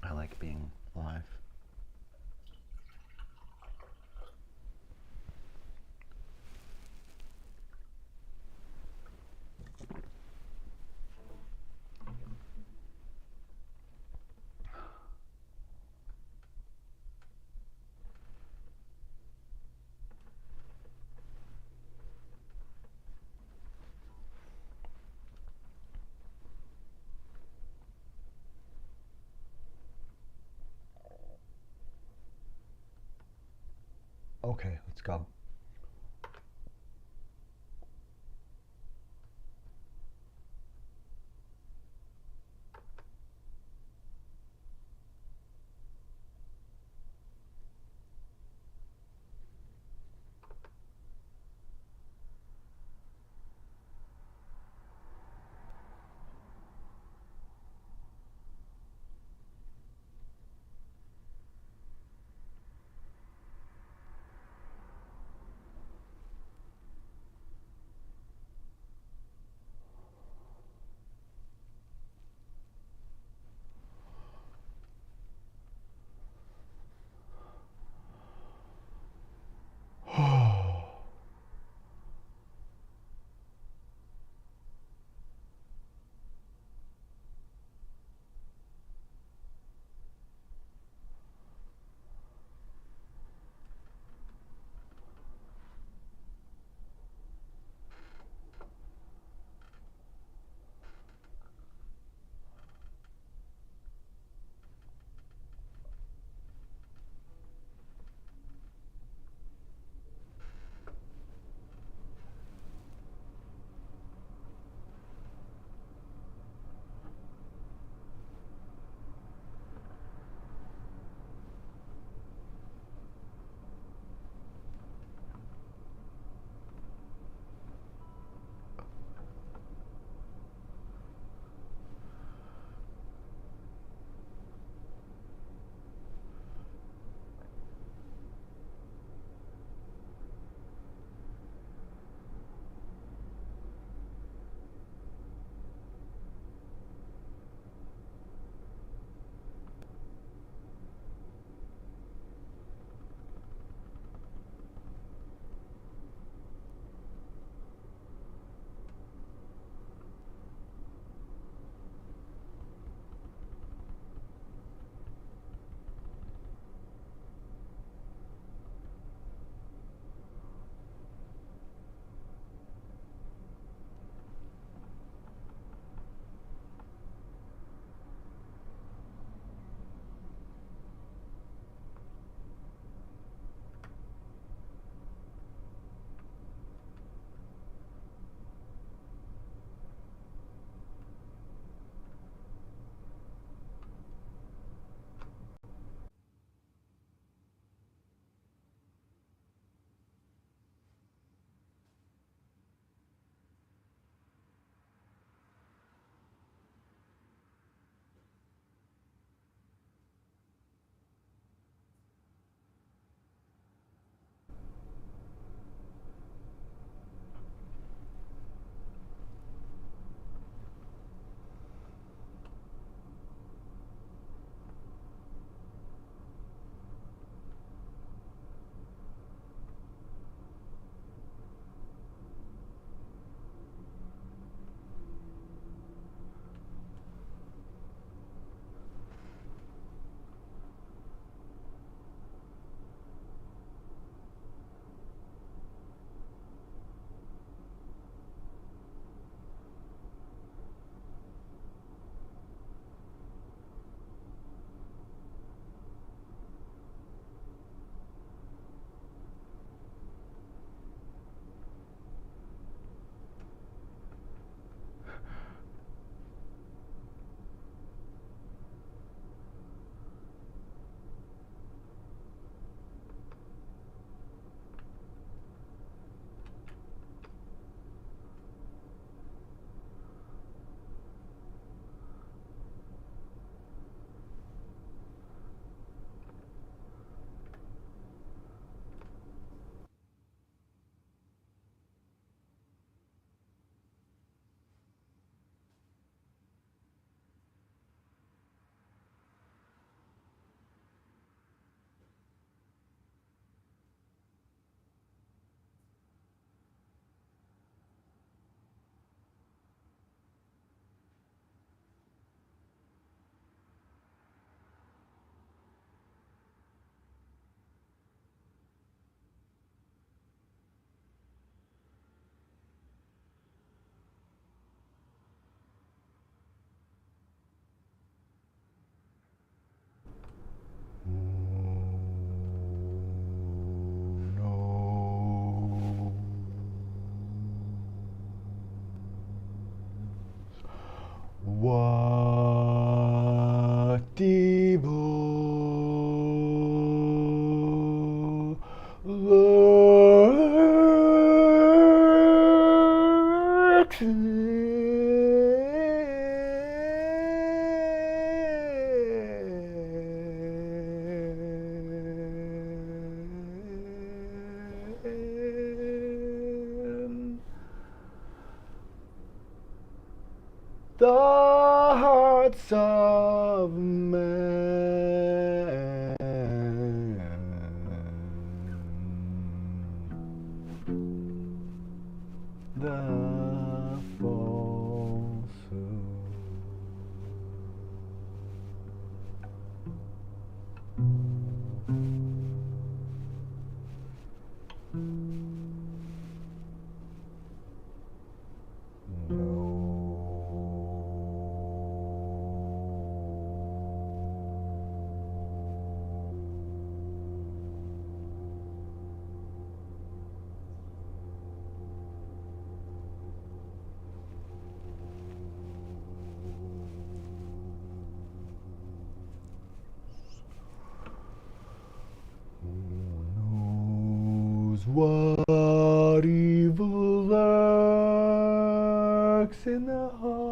I like being live. Okay, let's go. thoughts of man, the falsehood. What evil lurks in the hearts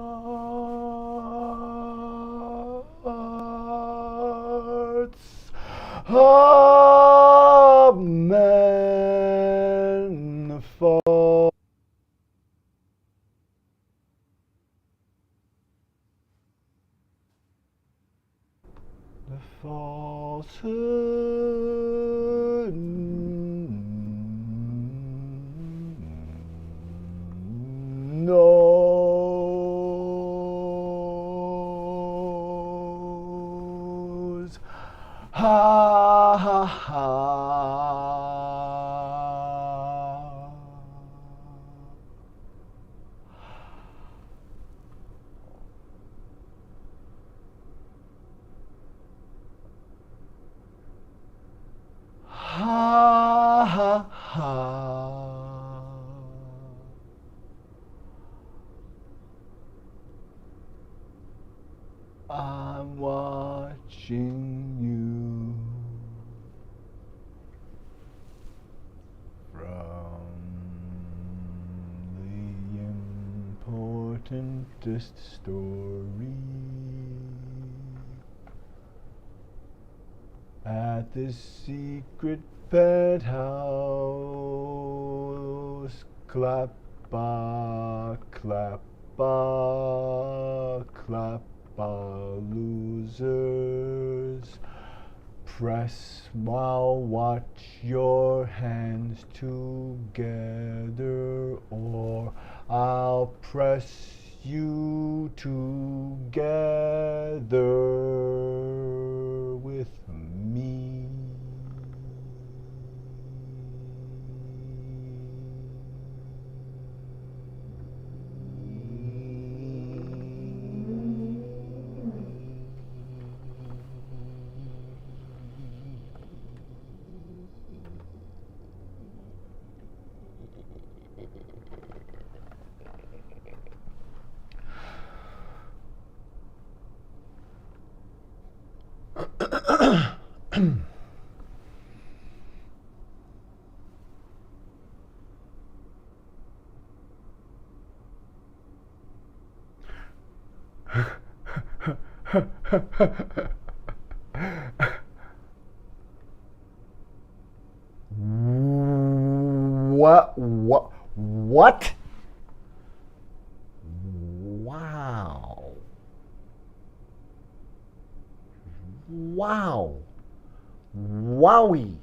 of men? The falsehood knows. Ha ha ha. Ha ha ha. I'm watching you from the importantest story at the secret penthouse. Clap-a, clap-a, clap-a, losers. Press while watch your hands together, or I'll press you together with me. What? Wow. Wow. Wowie.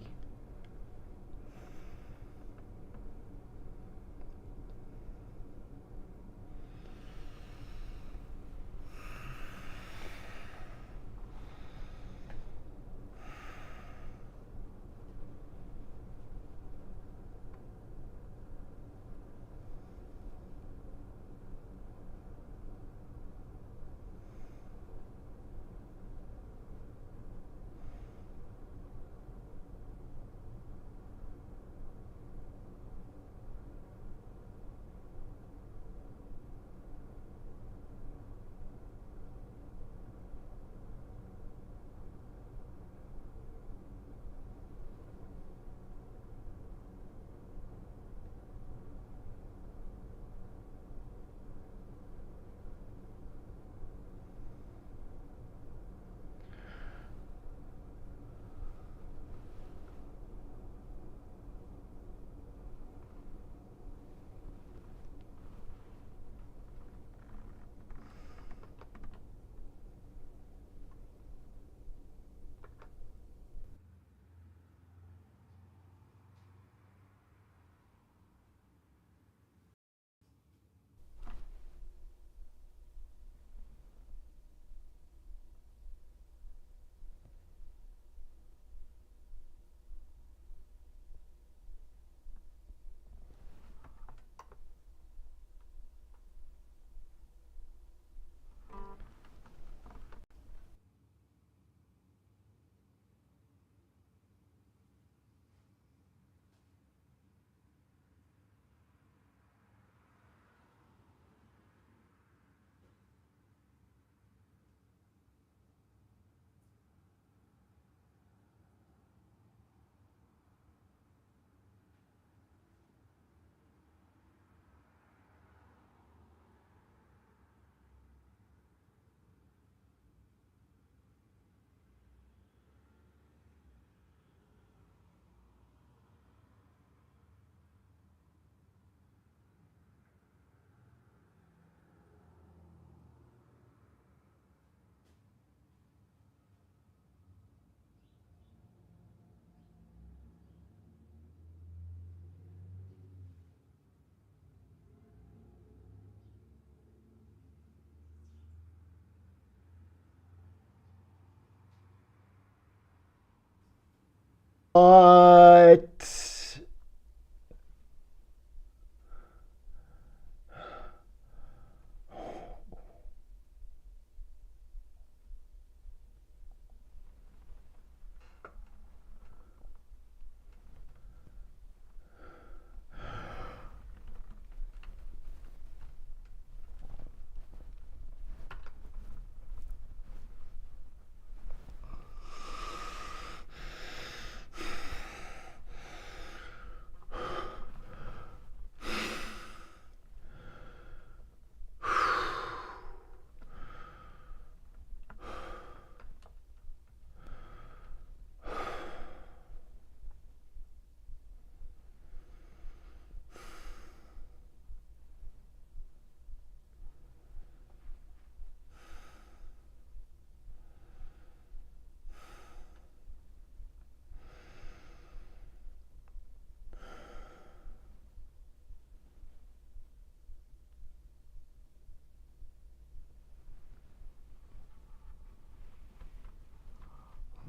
What?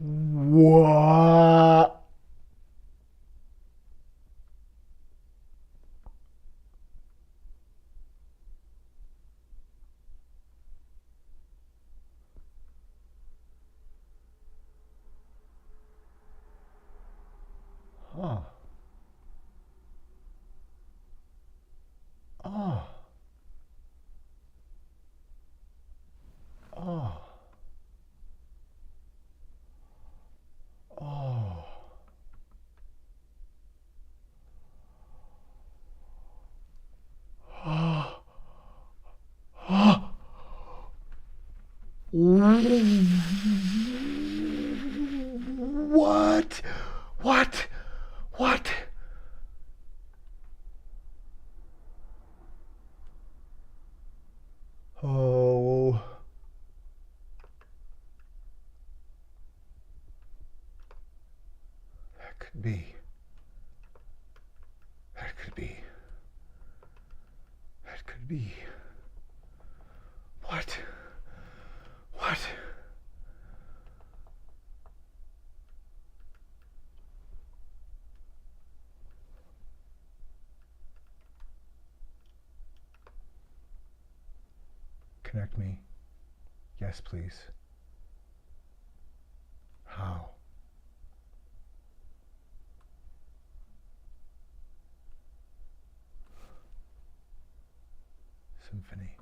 What? Huh. Oh. Oh. Oh. Oh. Oh. What? What? What? Oh. That could be. That could be. That could be. What? What? Connect me. Yes, please. How? Symphony.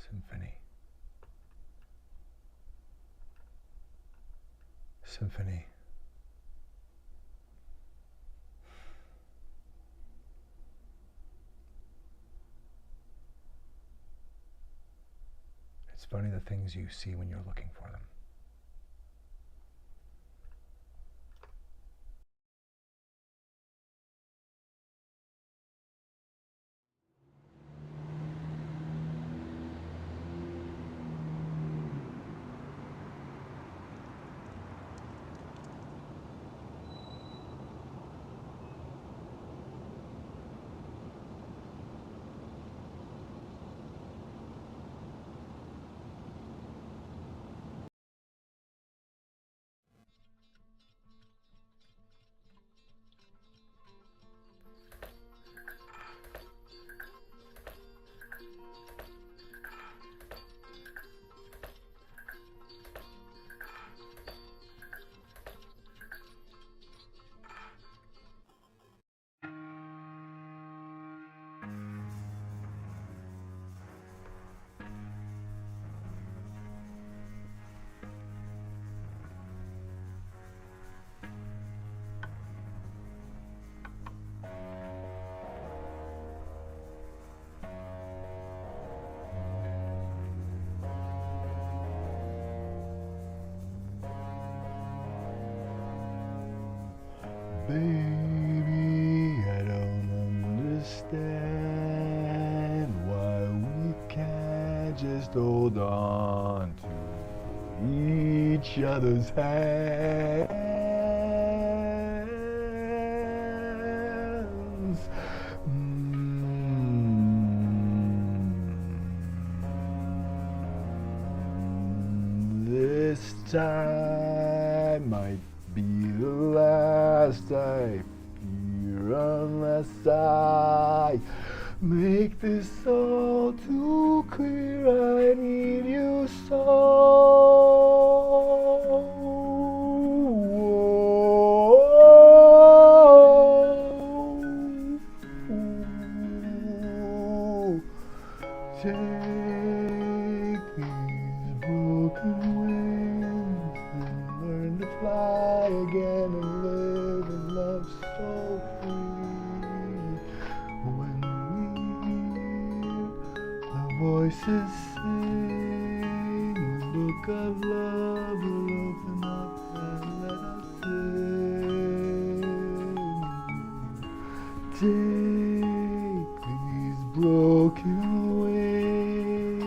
Symphony. Symphony. It's funny the things you see when you're looking for them. Baby, I don't understand why we can't just hold on to each other's hands. this time might be the last. I fear unless I make this all too clear. I need you so. Take these broken wings and learn to fly again and live in love so free. When we hear the voices sing, the book of love will open up and let us in. Take these broken wings.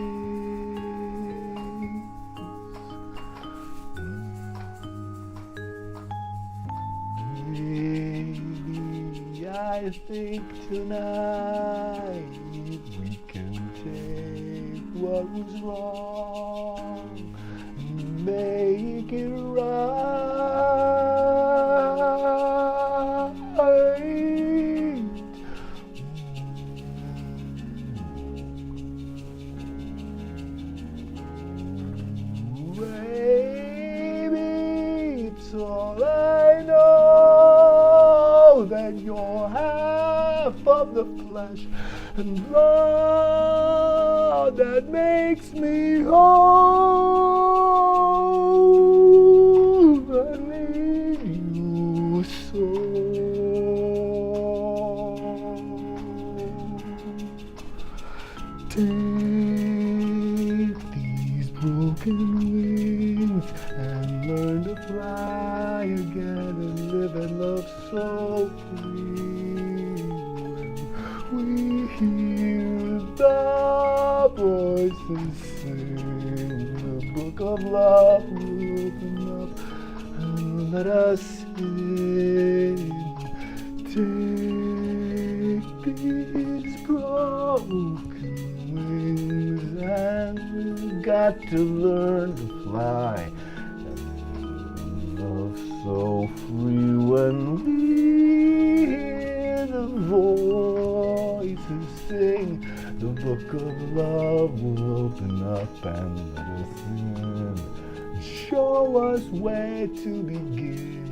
Maybe I think tonight we can take what was wrong and make it right. Baby, it's all I know that you're half of the flesh and blood that makes me whole. I need you so. Take these broken wings and learn to fly again and live and love so free. When we hear the voices sing, the book of love will open up and let us in. Take these broken wings and we've got to learn to fly and love so free. When we hear the voices sing, the book of love will open up and let us in. Show us where to begin.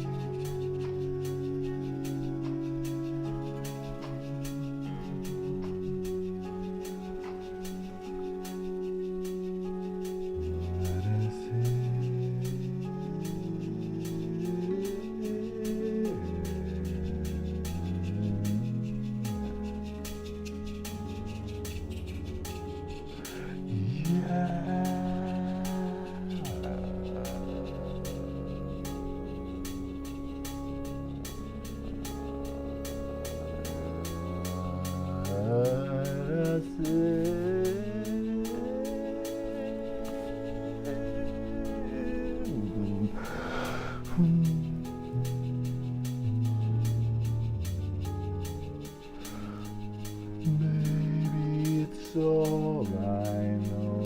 Maybe it's all I know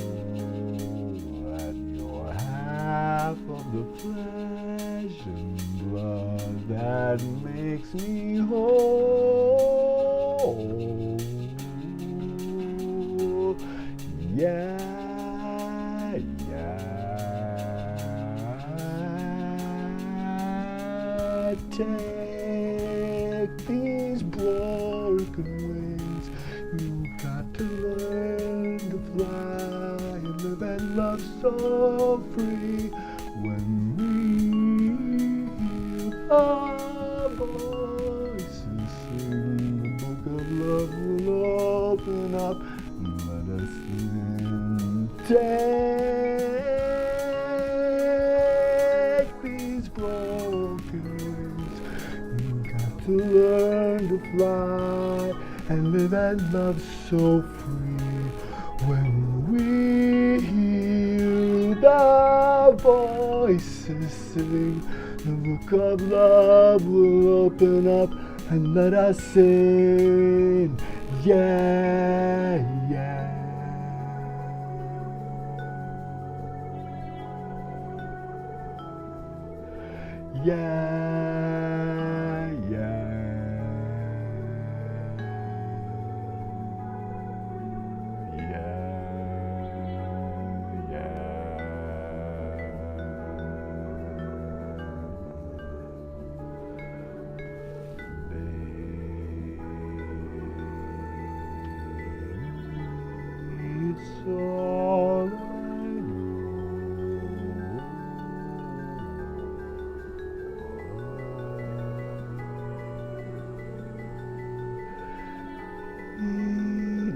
that you're half of the flesh and blood that makes me whole. Yeah. Take these broken wings. You've got to learn to fly and live and love so free. When we hear our voices sing, the book of love will open up and let us in. Take these broken wings. You've got to learn to fly and live and love so free. When we hear the voices sing, the book of love will open up and let us in. Yeah, yeah. Yeah, yeah. It's all I know. You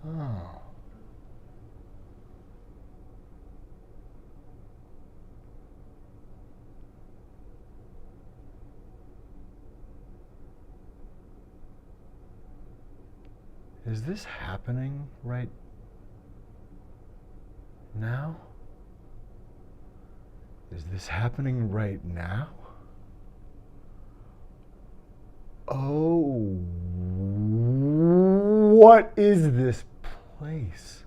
Oh. Is this happening right now? Is this happening right now? Oh, what is this place?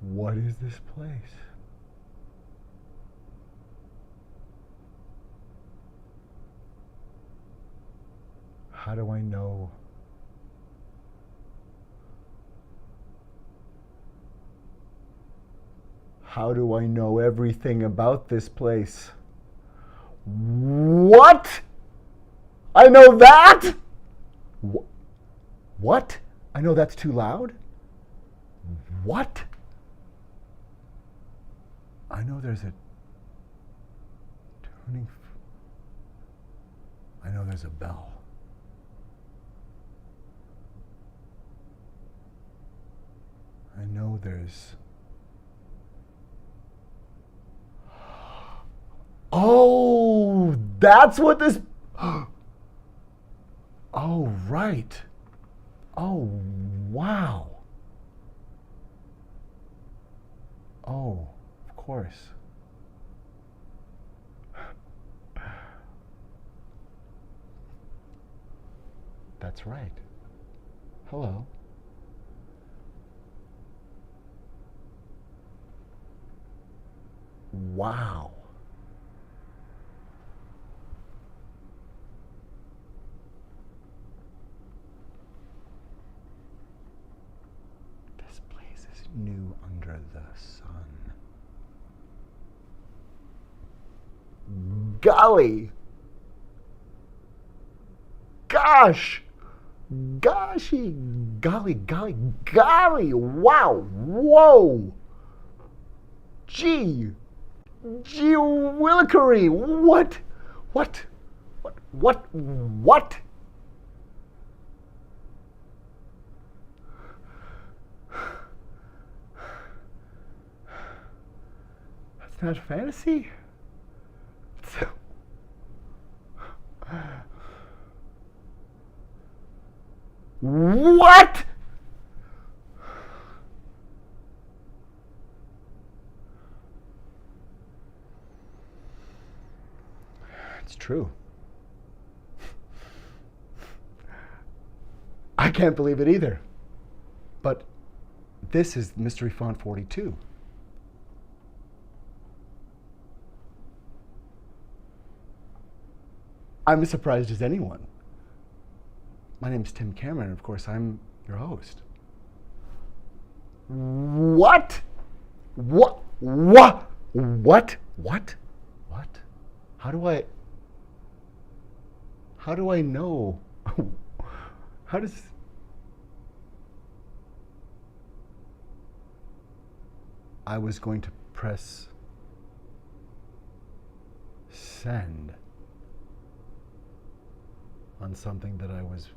What is this place? How do I know? How do I know everything about this place? What? I know that? What? I know that's too loud? What? I know there's a tuning. I know there's a bell. I know there's. Oh, that's what this. Oh, right. Oh, wow. Oh, of course. That's right. Hello. Wow. This place is new under the sun. Golly. Gosh. Goshy. Golly, golly, golly. Wow. Whoa. Gee. Gee willikers. What? What? What? What? What? That's not fantasy. What? It's true. I can't believe it either. But this is Mystery Font 42. I'm as surprised as anyone. My name's Tim Cameron, and of course, I'm your host. What? What? What? What? What? What? How do I know? How does... I was going to press send on something that I was...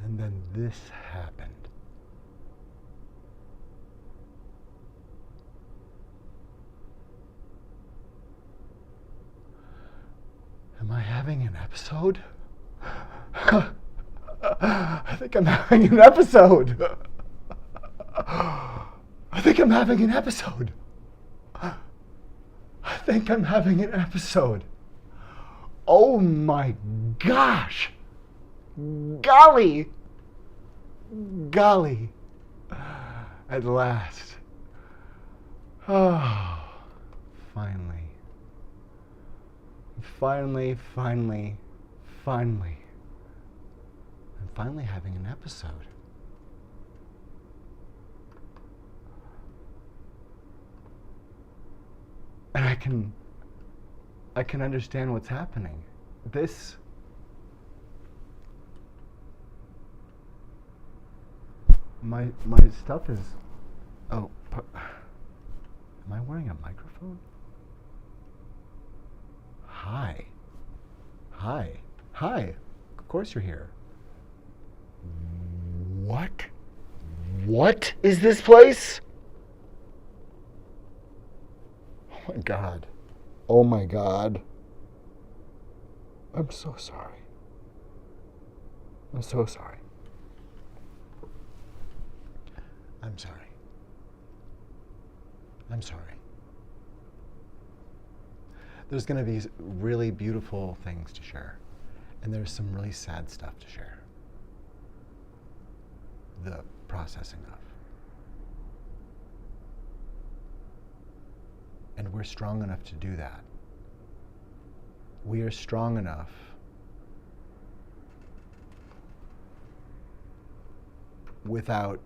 And then this happened. Am I having an episode? I think I'm having an episode. I think I'm having an episode. I think I'm having an episode. Oh my gosh. Golly. Golly. At last. Oh, finally. Finally. I'm finally having an episode. And I can understand what's happening. This... My stuff is... Oh, am I wearing a microphone? Hi. Of course you're here. What? What is this place? Oh my God. Oh my God. I'm so sorry. I'm so sorry. I'm sorry. I'm sorry. There's going to be really beautiful things to share, and there's some really sad stuff to share. The processing of. And we're strong enough to do that. We are strong enough without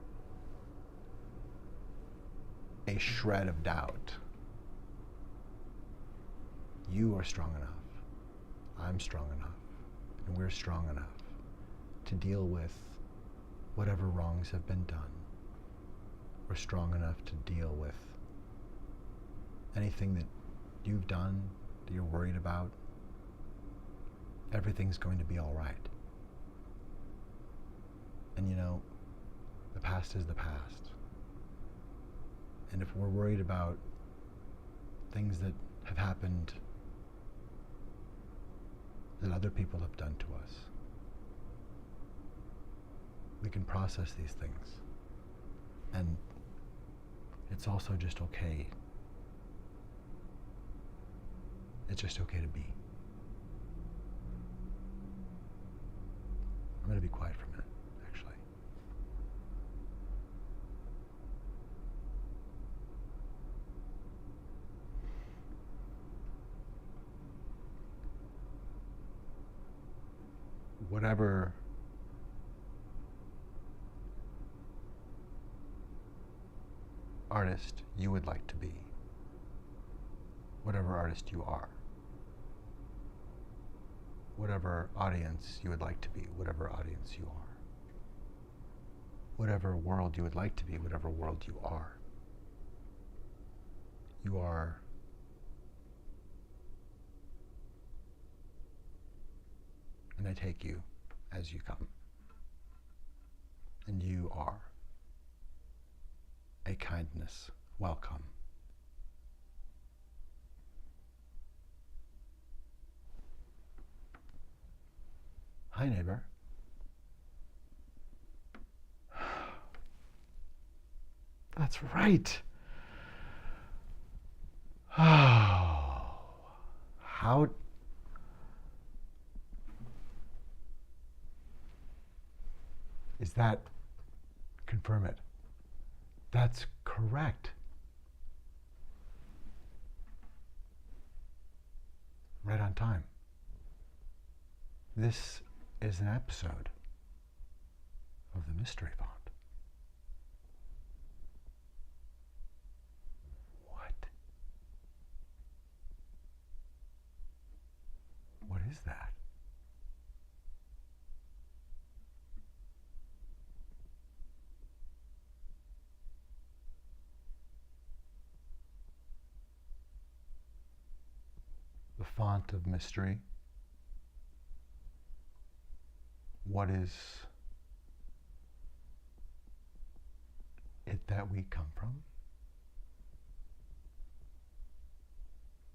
a shred of doubt. You are strong enough. I'm strong enough. And we're strong enough to deal with whatever wrongs have been done. We're strong enough to deal with anything that you've done, that you're worried about. Everything's going to be all right. And you know, the past is the past. And if we're worried about things that have happened that other people have done to us, we can process these things. And it's also just okay. It's just okay to be. I'm going to be quiet for a minute, actually. Whatever artist you would like to be, whatever artist you are, whatever audience you would like to be, whatever audience you are, whatever world you would like to be, whatever world you are and I take you as you come. And you are a kindness welcome. Hi, neighbor. That's right. Oh, how... that confirm it? That's correct. Right on time. This is an episode of the Mystery Font. What? What is that? The font of mystery. What is it that we come from?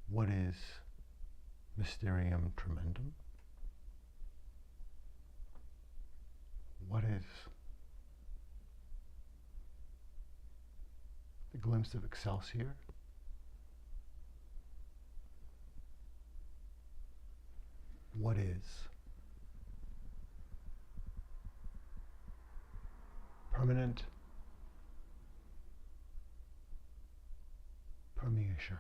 What is Mysterium Tremendum? What is the glimpse of Excelsior? What is permanent permeation?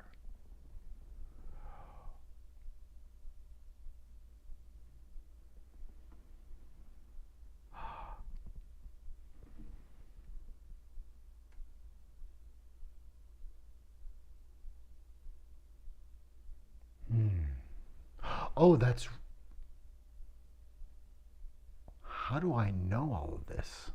Oh, that's... How do I know all of this?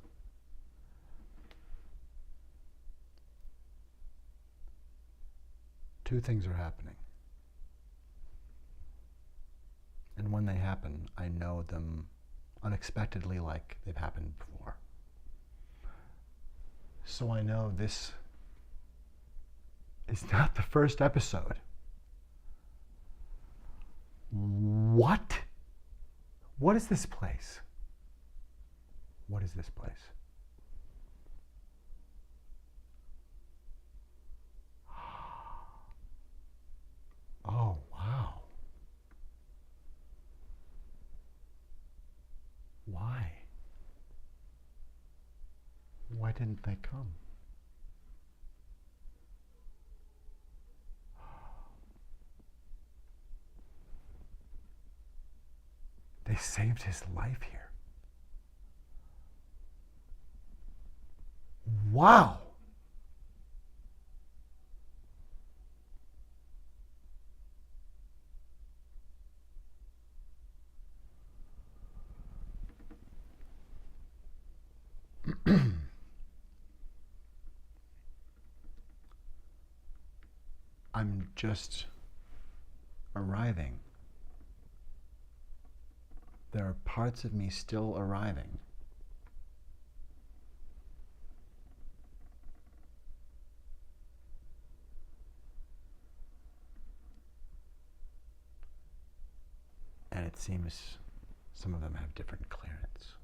Two things are happening. And when they happen, I know them unexpectedly like they've happened before. So I know this is not the first episode. What? What is this place? What is this place? Oh, wow. Why? Why didn't they come? They saved his life here. Wow. I'm just arriving. There are parts of me still arriving. And it seems some of them have different clearance.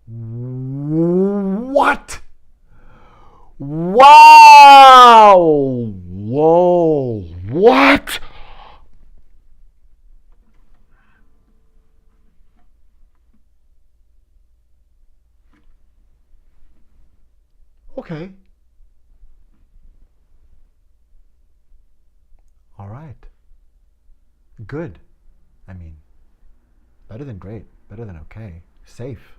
What? Wow! Whoa! What? Okay. All right. Good. I mean, better than great. Better than okay. Safe.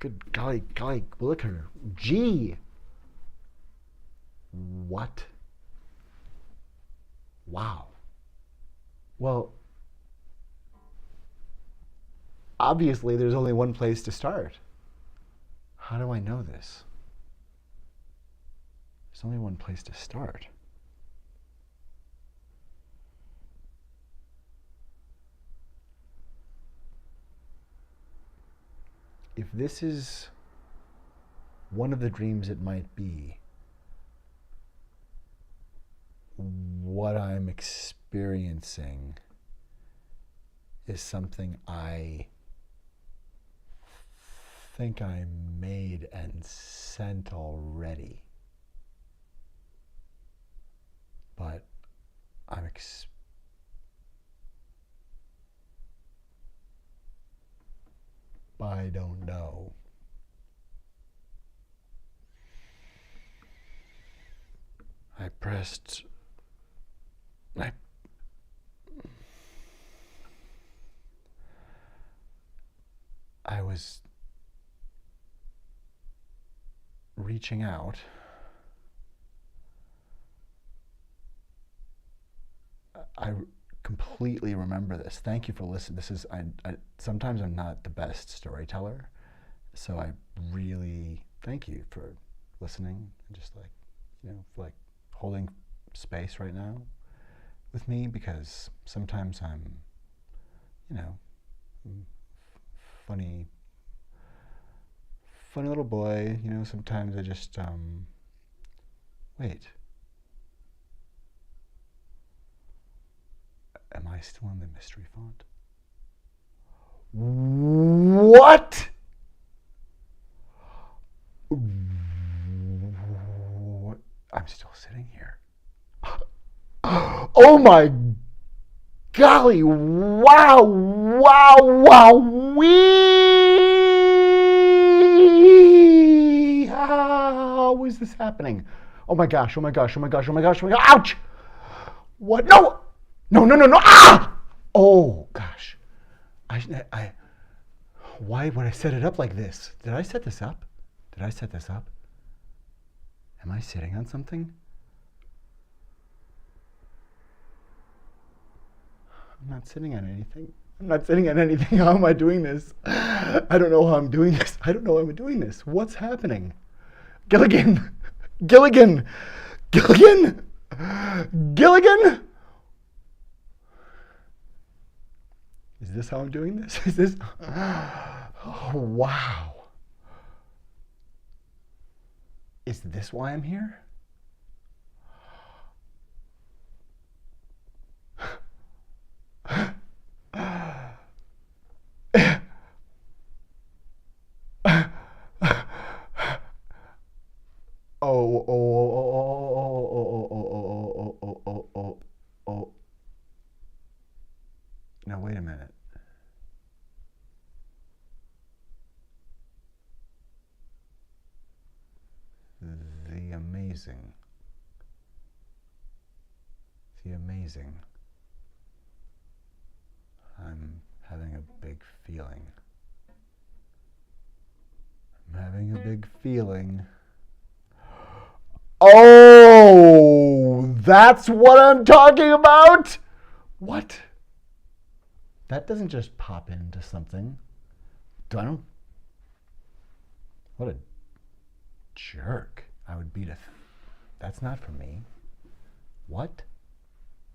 Good golly, look at her. Gee. What? Wow. Well, obviously there's only one place to start. How do I know this? There's only one place to start. If this is one of the dreams it might be, what I'm experiencing is something I think I made and sent already. But I'm don't know. I was reaching out. I completely remember this. Thank you for listening. This is I sometimes I'm not the best storyteller, so I really thank you for listening and just like holding space right now with me, because sometimes I'm funny little boy. Sometimes I just wait. Am I still in the mystery font? What? I'm still sitting here. Oh my golly! Wow! Wow! Wow! Wee! How is this happening? Oh my gosh! Oh my gosh! Oh my gosh! Oh my gosh! Oh my gosh! Ouch! What? No! No! No! No! No! Ah! Oh gosh! Why would I set it up like this? Did I set this up? Did I set this up? Am I sitting on something? I'm not sitting on anything. I'm not sitting on anything. How am I doing this? I don't know how I'm doing this. I don't know how I'm doing this. What's happening? Gilligan! Gilligan! Gilligan! Gilligan! Is this how I'm doing this? Is this? Oh, wow. Is this why I'm here? Oh. Now, wait a minute. The amazing. I'm having a big feeling. Oh, that's what I'm talking about? What? That doesn't just pop into something. What a jerk I would be to. That's not for me. What?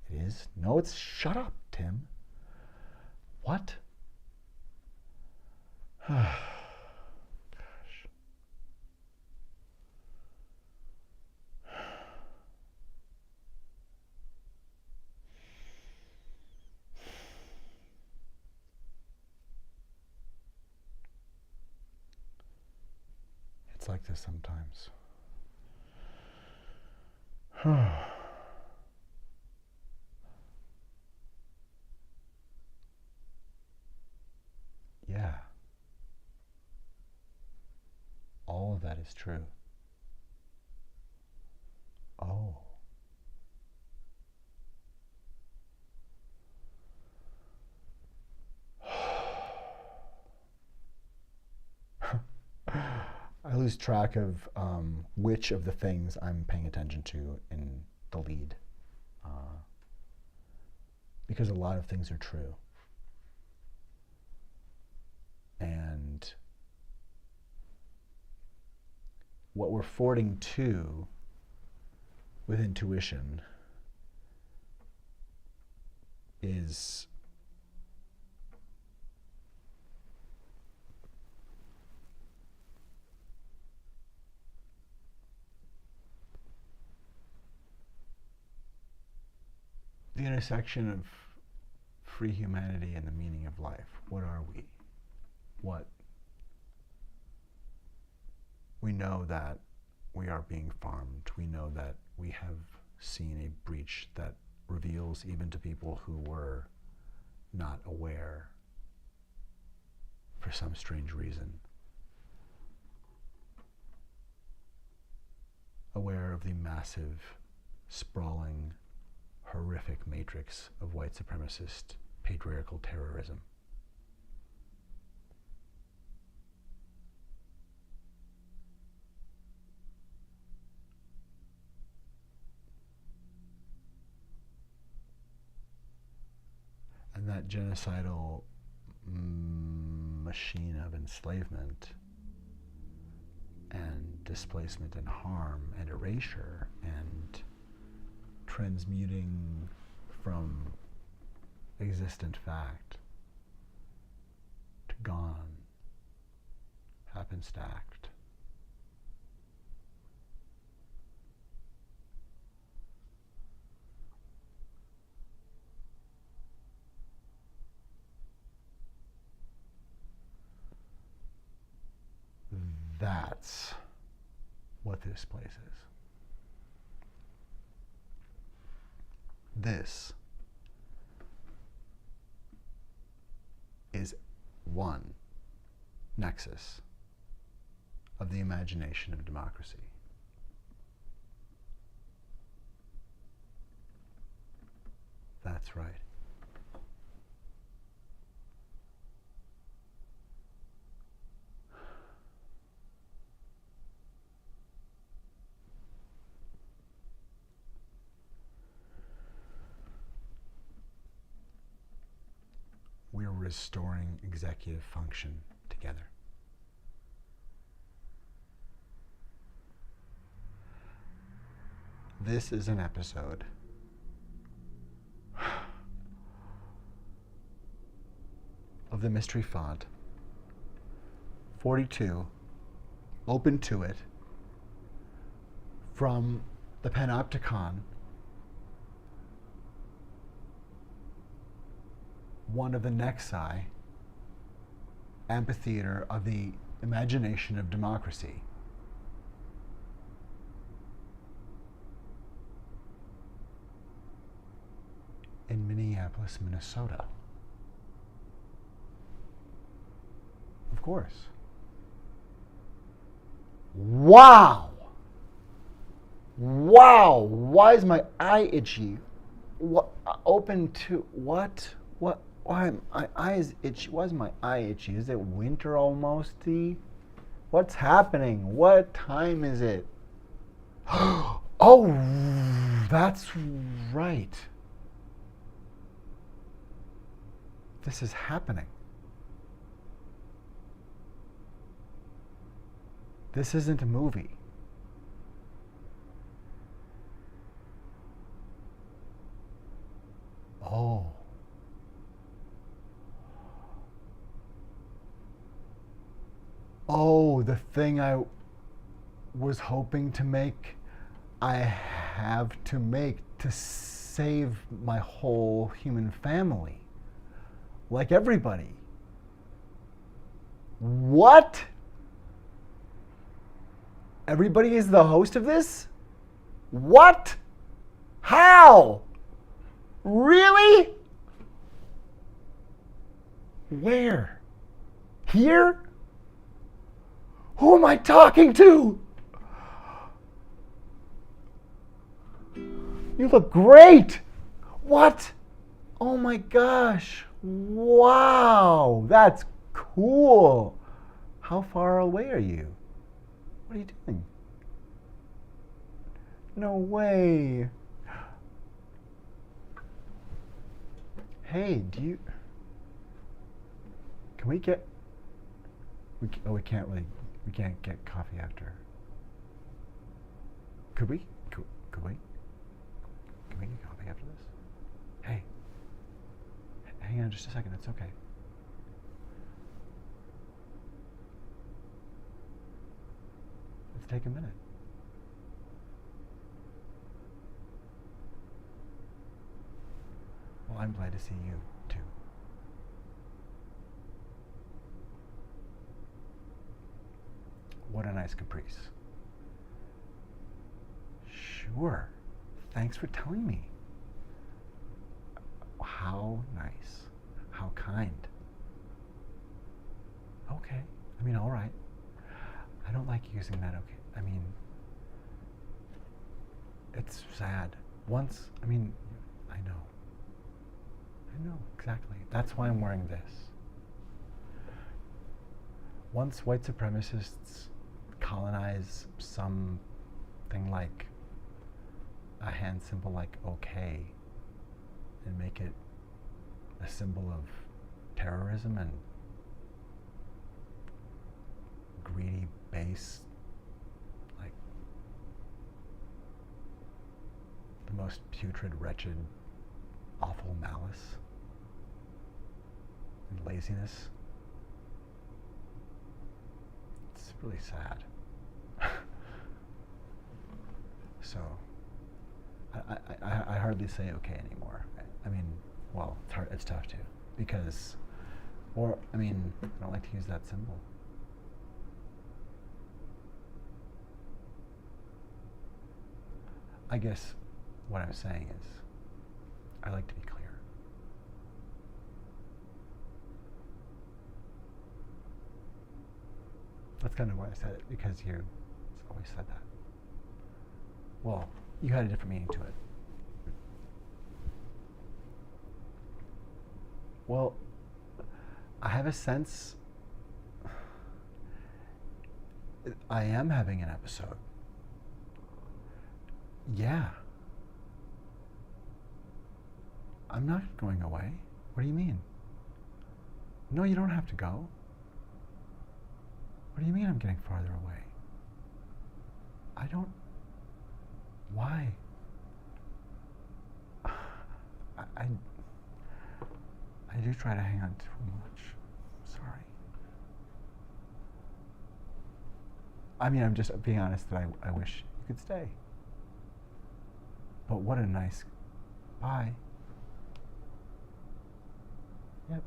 It is? No, it's. Shut up, Tim. What? Gosh. It's like this sometimes. Yeah. All of that is true. Oh. I lose track of which of the things I'm paying attention to in the lead. Because a lot of things are true. And what we're forwarding to with intuition is the intersection of free humanity and the meaning of life. What are we? What? We know that we are being farmed. We know that we have seen a breach that reveals, even to people who were not aware for some strange reason. Aware of the massive, sprawling, horrific matrix of white supremacist patriarchal terrorism. And that genocidal machine of enslavement and displacement and harm and erasure and transmuting from existent fact to gone, happen stacked. That's what this place is. This is one nexus of the imagination of democracy. That's right. We're restoring executive function together. This is an episode of the mystery font 42, open to it, from the Panopticon, one of the nexi, amphitheater of the imagination of democracy. In Minneapolis, Minnesota. Of course. Wow! Wow! Why is my eye itchy? What? Open to what? What? Why my eyes itchy? Why is my eye itchy? Is it winter almost-y? What's happening? What time is it? Oh, that's right. This is happening. This isn't a movie. Oh. Oh, the thing I was hoping to make, I have to make to save my whole human family. Like everybody. What? Everybody is the host of this? What? How? Really? Where? Here? Who am I talking to? You look great. What? Oh my gosh. Wow. That's cool. How far away are you? What are you doing? No way. Hey, do you... Can we get... we can't really... We can't get coffee after. Could we? Could we? Can we get coffee after this? Hey. Hang on just a second. It's okay. Let's take a minute. Well, I'm glad to see you, too. What a nice caprice. Sure. Thanks for telling me. How nice. How kind. Okay. I mean, all right. I don't like using that. Okay. I mean, it's sad. Once, I mean, I know. I know, exactly. That's why I'm wearing this. Once white supremacists colonize something like a hand symbol like okay and make it a symbol of terrorism and greedy, base, like the most putrid, wretched, awful malice and laziness. It's really sad. So, I hardly say okay anymore. I mean, well, it's hard, it's tough to, because, or, I mean, I don't like to use that symbol. I guess what I'm saying is, I like to be clear. That's kind of why I said it, because you always said that. Well, you had a different meaning to it. Well, I have a sense I am having an episode. Yeah. I'm not going away. What do you mean? No, you don't have to go. What do you mean I'm getting farther away? I don't... Why? I do try to hang on too much. Sorry. I mean, I'm just being honest that I wish you could stay. But what a nice... Bye. Yep.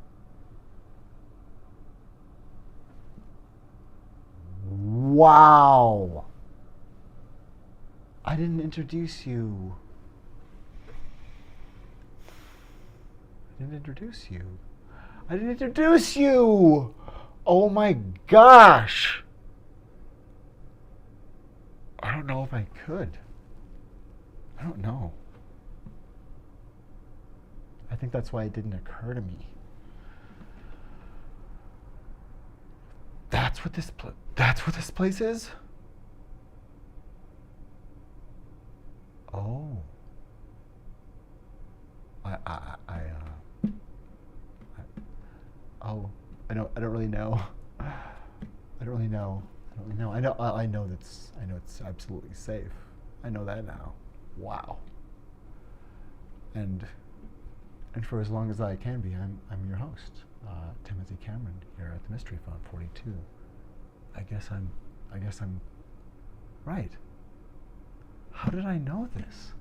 Wow. I didn't introduce you. I didn't introduce you. I didn't introduce you. Oh my gosh. I don't know if I could. I don't know. I think that's why it didn't occur to me. That's what this place is? Oh. Oh, I don't really know. I don't really know. I know it's absolutely safe. I know that now. Wow. And for as long as I can be, I'm your host, Timothy Cameron, here at the Mystery Phone 42. I guess I'm right. How did I know this?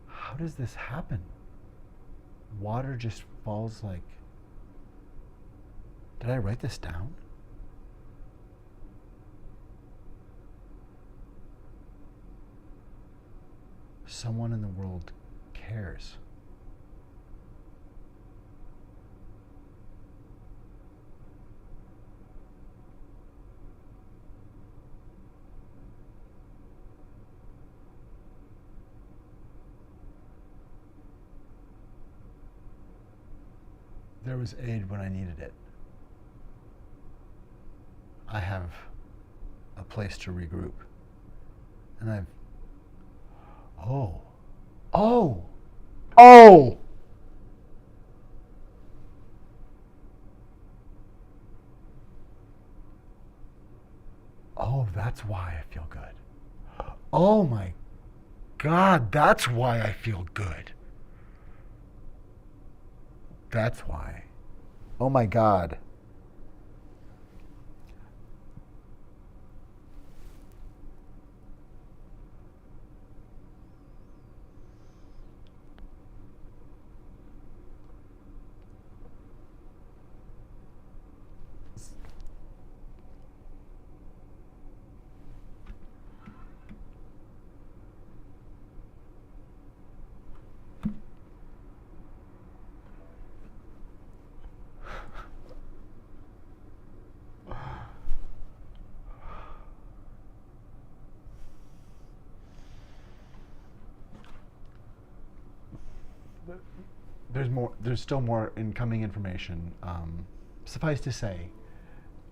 How does this happen? Water just falls like... Did I write this down? Someone in the world cares. There was aid when I needed it. I have a place to regroup. And I've... Oh. Oh! Oh! Oh, that's why I feel good. Oh my God, that's why I feel good. That's why. Oh my God. There's still more incoming information. Suffice to say,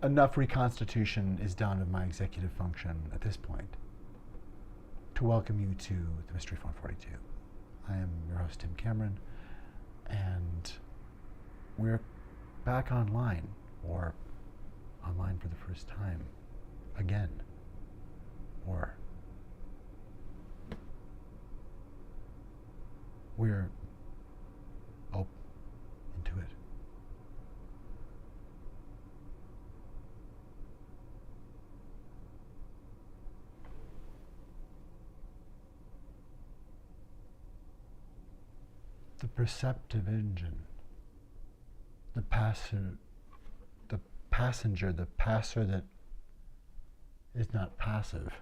enough reconstitution is done of my executive function at this point to welcome you to the Mystery Phone 42. I am your host, Tim Cameron, and we're back online, or online for the first time again, or we're into it. The perceptive engine, the passer that is not passive.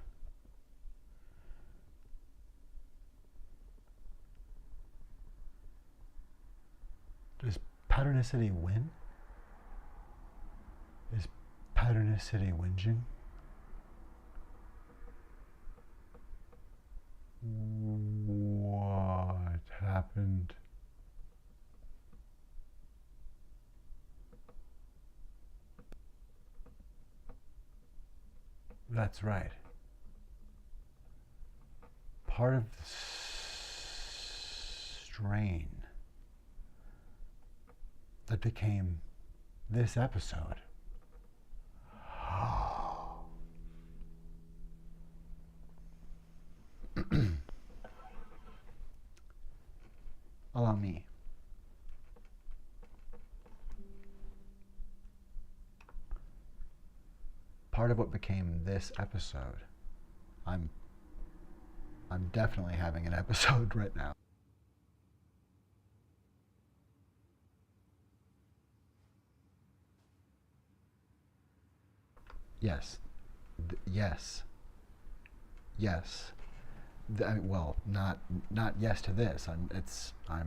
Does patternicity win? Is patternicity whinging? What happened? That's right. Part of the strain that became this episode allow me. Part of what became this episode, I'm definitely having an episode right now. Yes. Yes. Yes. Well, not yes to this. I'm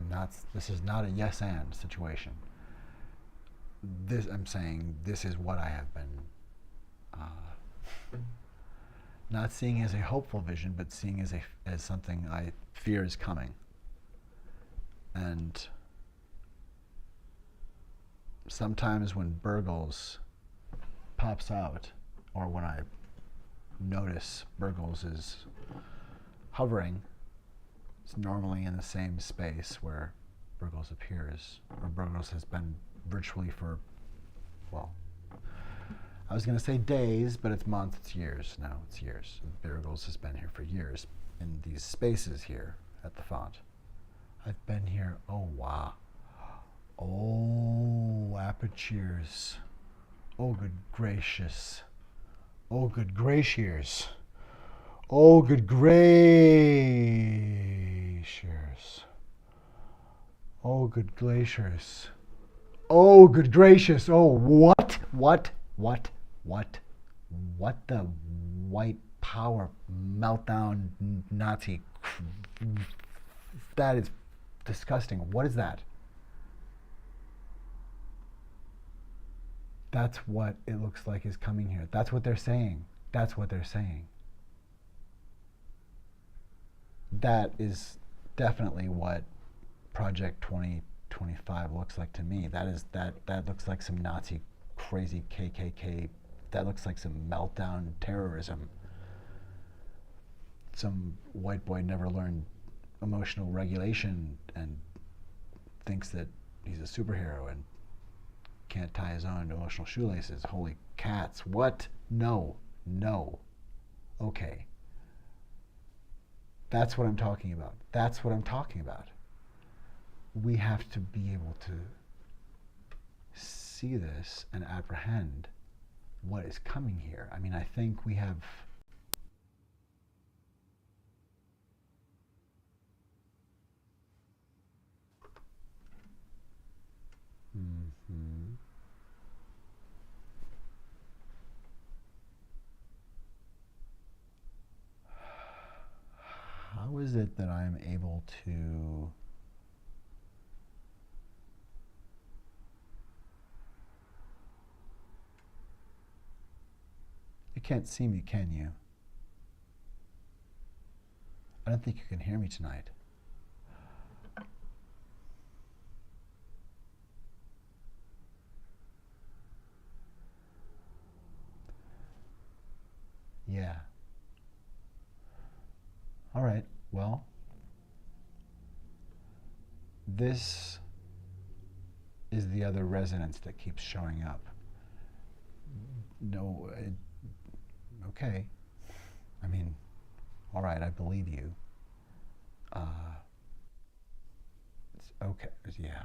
not. This is not a yes and situation. I'm saying this is what I have been not seeing as a hopeful vision, but seeing as something I fear is coming. And sometimes when Burgles pops out, or when I notice Burgles is hovering, it's normally in the same space where Burgles appears, or Burgles has been virtually for, well, I was going to say days, but it's months, it's years. No, it's years. Burgles has been here for years in these spaces here at the font. I've been here, oh wow. Oh, apertures. Oh, good gracious. Oh, good gracious. Oh, good glaciers. Oh, good glaciers. Oh, good gracious. Oh, what? What the white power meltdown Nazi? That is disgusting. What is that? That's what it looks like is coming here. That's what they're saying. That's what they're saying. That is definitely what Project 2025 looks like to me. That looks like some Nazi crazy KKK. That looks like some meltdown terrorism. Some white boy never learned emotional regulation and thinks that he's a superhero and can't tie his own emotional shoelaces. Holy cats. What? No. Okay. That's what I'm talking about. That's what I'm talking about. We have to be able to see this and apprehend what is coming here. I mean, I think we have How is it that I'm able to You can't see me, can you? I don't think you can hear me tonight. Yeah. All right. Well, this is the other resonance that keeps showing up. No, okay. I mean, all right, I believe you. It's okay. Yeah.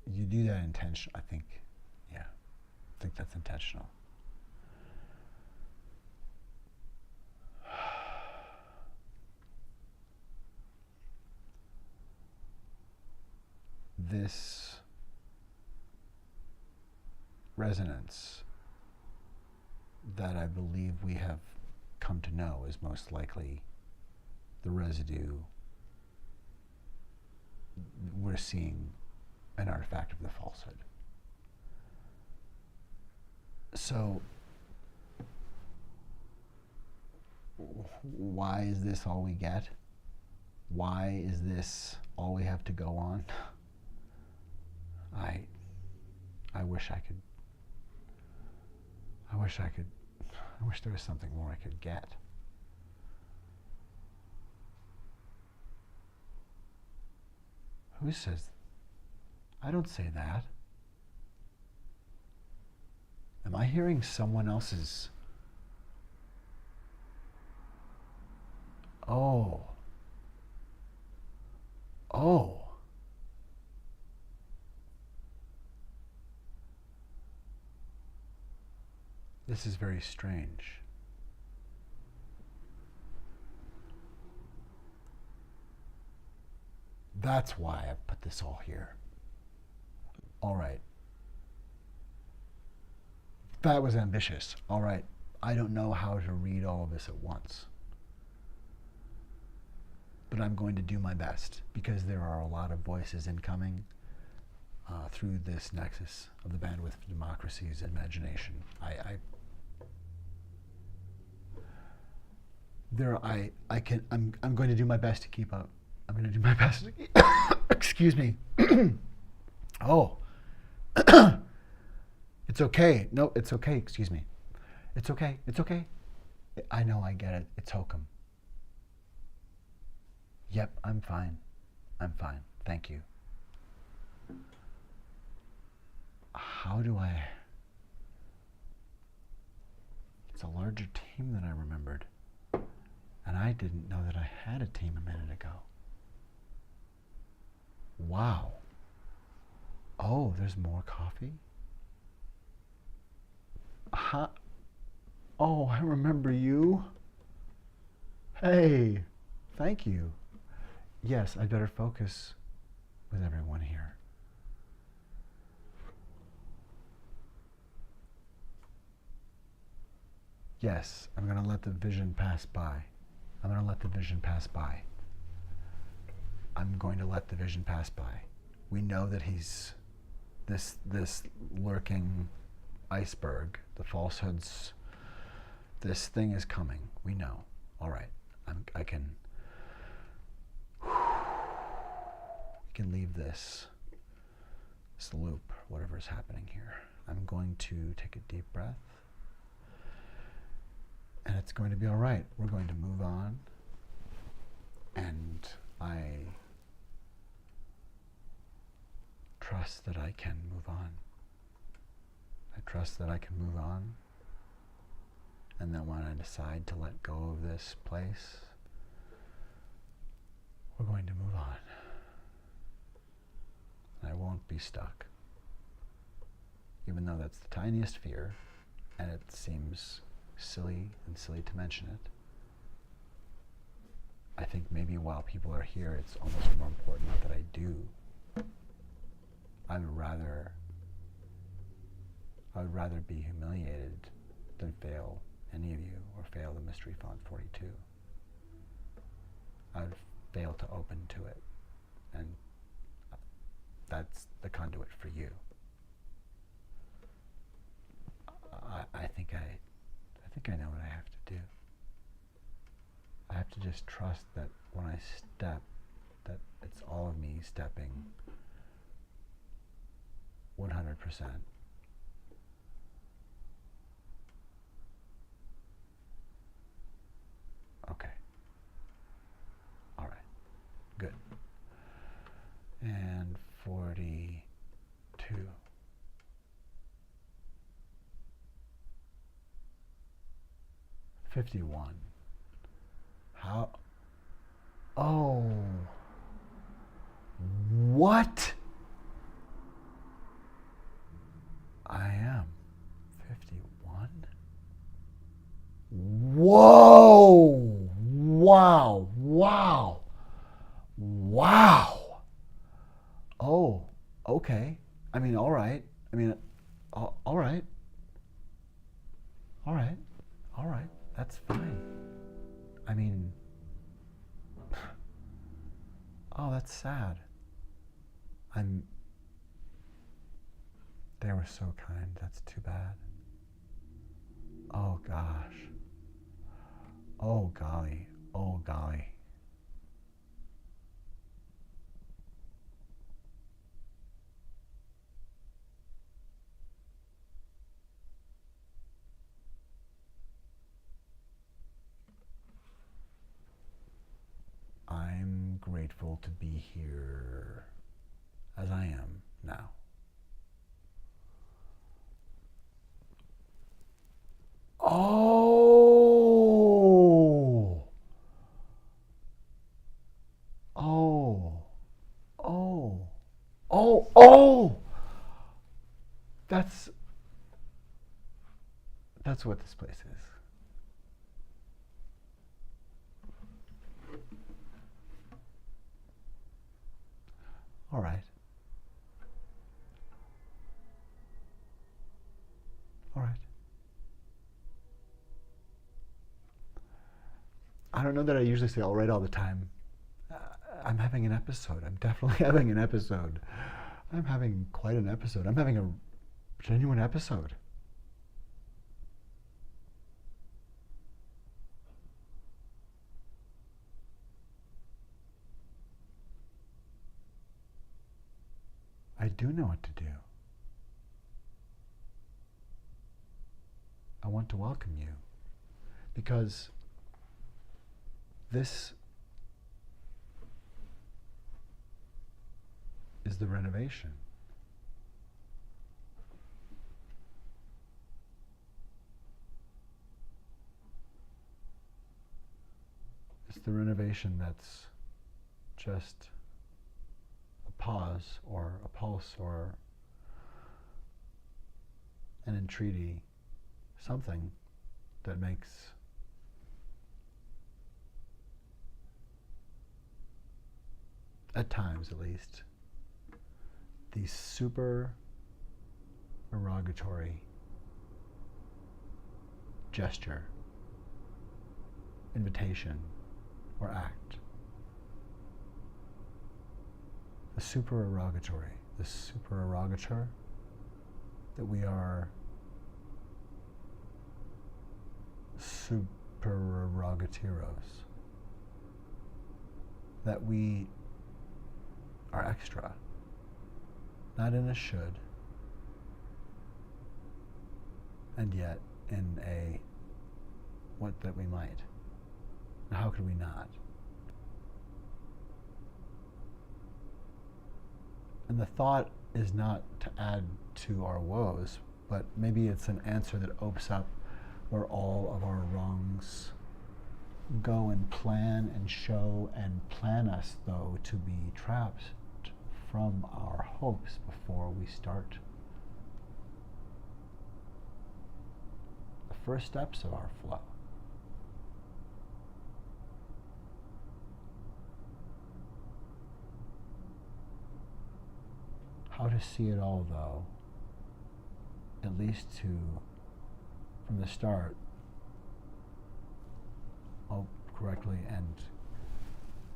You do that intention. I think. Yeah. I think that's intentional. This resonance that I believe we have come to know is most likely the residue we're seeing an artifact of the falsehood. So why is this all we get? Why is this all we have to go on? I wish I could. I wish there was something more I could get. Who says? I don't say that. Am I hearing someone else's? Oh. Oh. This is very strange. That's why I put this all here. All right. That was ambitious. All right. I don't know how to read all of this at once. But I'm going to do my best because there are a lot of voices incoming through this nexus of the bandwidth of democracy's imagination. I'm going to do my best to keep up. I'm going to do my best. Excuse me. Oh. It's okay. No, it's okay. Excuse me. It's okay. It's okay. I know, I get it. It's hokum. Yep, I'm fine. I'm fine. Thank you. How do I... It's a larger team than I remembered. And I didn't know that I had a team a minute ago. Wow. Oh, there's more coffee? Oh, I remember you. Hey, thank you. Yes, I better focus with everyone here. Yes, I'm going to let the vision pass by. I'm going to let the vision pass by. I'm going to let the vision pass by. We know that he's this lurking iceberg, the falsehoods. This thing is coming. We know. All right. I can leave this loop, whatever's happening here. I'm going to take a deep breath. And it's going to be all right. We're going to move on. And I trust that I can move on. I trust that I can move on. And then when I decide to let go of this place, we're going to move on. I won't be stuck. Even though that's the tiniest fear, and it seems silly to mention it. I think maybe while people are here, it's almost more important that I do. I would rather be humiliated than fail any of you or fail the Mystery Font 42. I would fail to open to it, and that's the conduit for you. I think I know what I have to do. I have to just trust that when I step, that it's all of me stepping 100%. 51. How? Oh. What? I am 51? Whoa! Wow! Wow! Wow! Oh, okay. I mean, all right. I mean, all right. All right. All right. That's fine. I mean, oh, that's sad. They were so kind. That's too bad. Oh, gosh. Oh, golly. Oh, golly. I'm grateful to be here as I am now. Oh! Oh! Oh! Oh! Oh! That's what this place is. All right. All right. I don't know that I usually say all right all the time. I'm having an episode. I'm definitely having an episode. I'm having quite an episode. I'm having a genuine episode. I do know what to do. I want to welcome you because this is the renovation. It's the renovation that's just a pause or a pulse or an entreaty, something that makes at times at least the super erogatory gesture, invitation, or act. The supererogatory, the supererogator that we are supererogatiros, that we are extra, not in a should, and yet in a what that we might. And how could we not? And the thought is not to add to our woes, but maybe it's an answer that opens up where all of our wrongs go and plan and show and plan us, though, to be trapped from our hopes before we start the first steps of our flow. How to see it all, though, at least from the start, correctly and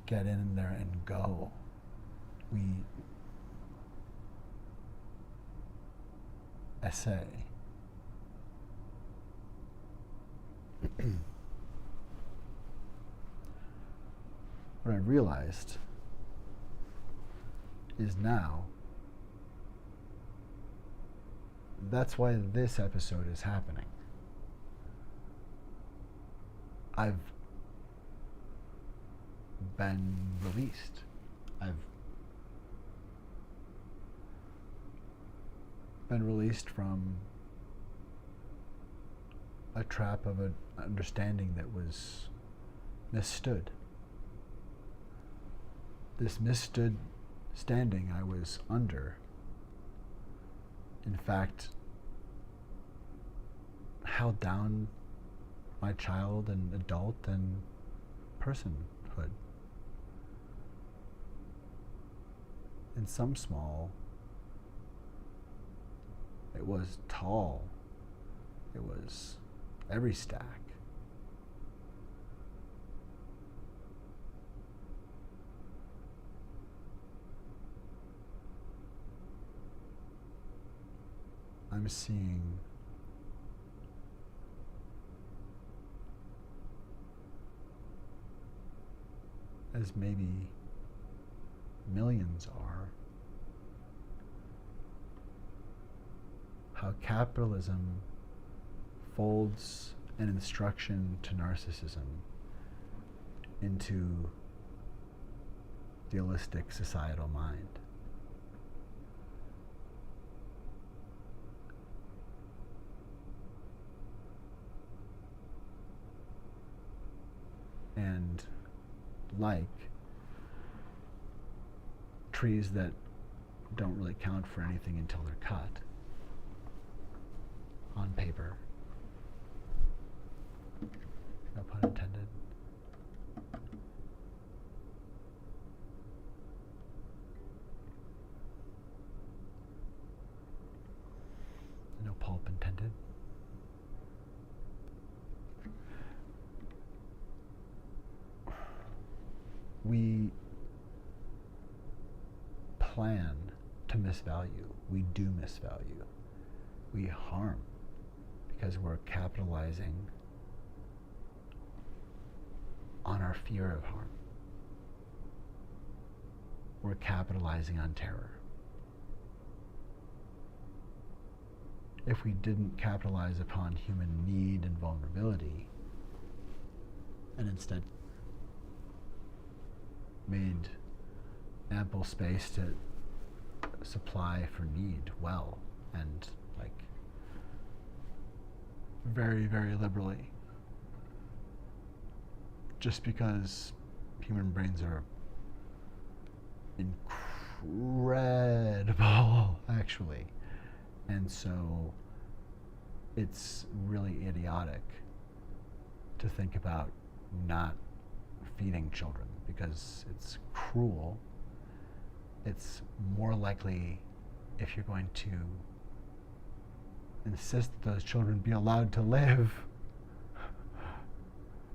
get in there and go. We essay. What I realized is now that's why this episode is happening. I've been released. I've been released from a trap of an understanding that was misstood. This misstood standing I was under, in fact, held down my child and adult and personhood. In some small, it was tall, it was every stack. I'm seeing as maybe millions are, how capitalism folds an instruction to narcissism into the holistic societal mind. And like trees that don't really count for anything until they're cut on paper, no pun intended, no pulp intended. We plan to misvalue. We do misvalue. We harm because we're capitalizing on our fear of harm. We're capitalizing on terror. If we didn't capitalize upon human need and vulnerability, and instead made ample space to supply for need well and like very, very liberally, just because human brains are incredible actually, and so it's really idiotic to think about not feeding children because it's cruel. It's more likely, if you're going to insist that those children be allowed to live,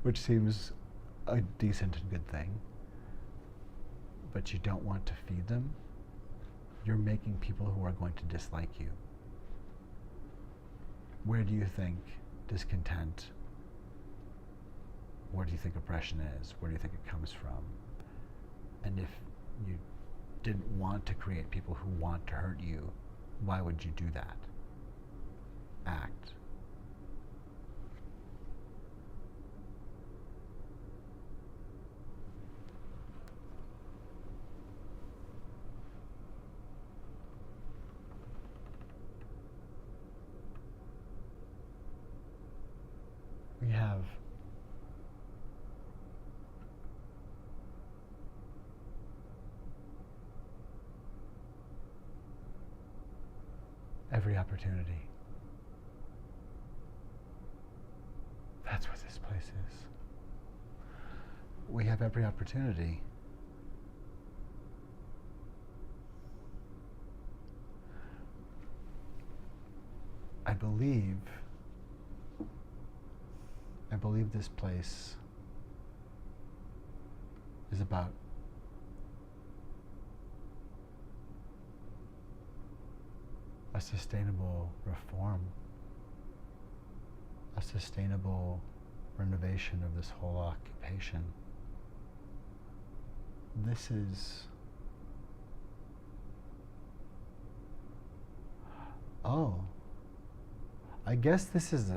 which seems a decent and good thing, but you don't want to feed them, you're making people who are going to dislike you. Where do you think discontent, where do you think oppression is? Where do you think it comes from? And if you didn't want to create people who want to hurt you, why would you do that? Act. We have every opportunity. That's what this place is. We have every opportunity I believe this place is about a sustainable reform, a sustainable renovation of this whole occupation. This is, I guess this is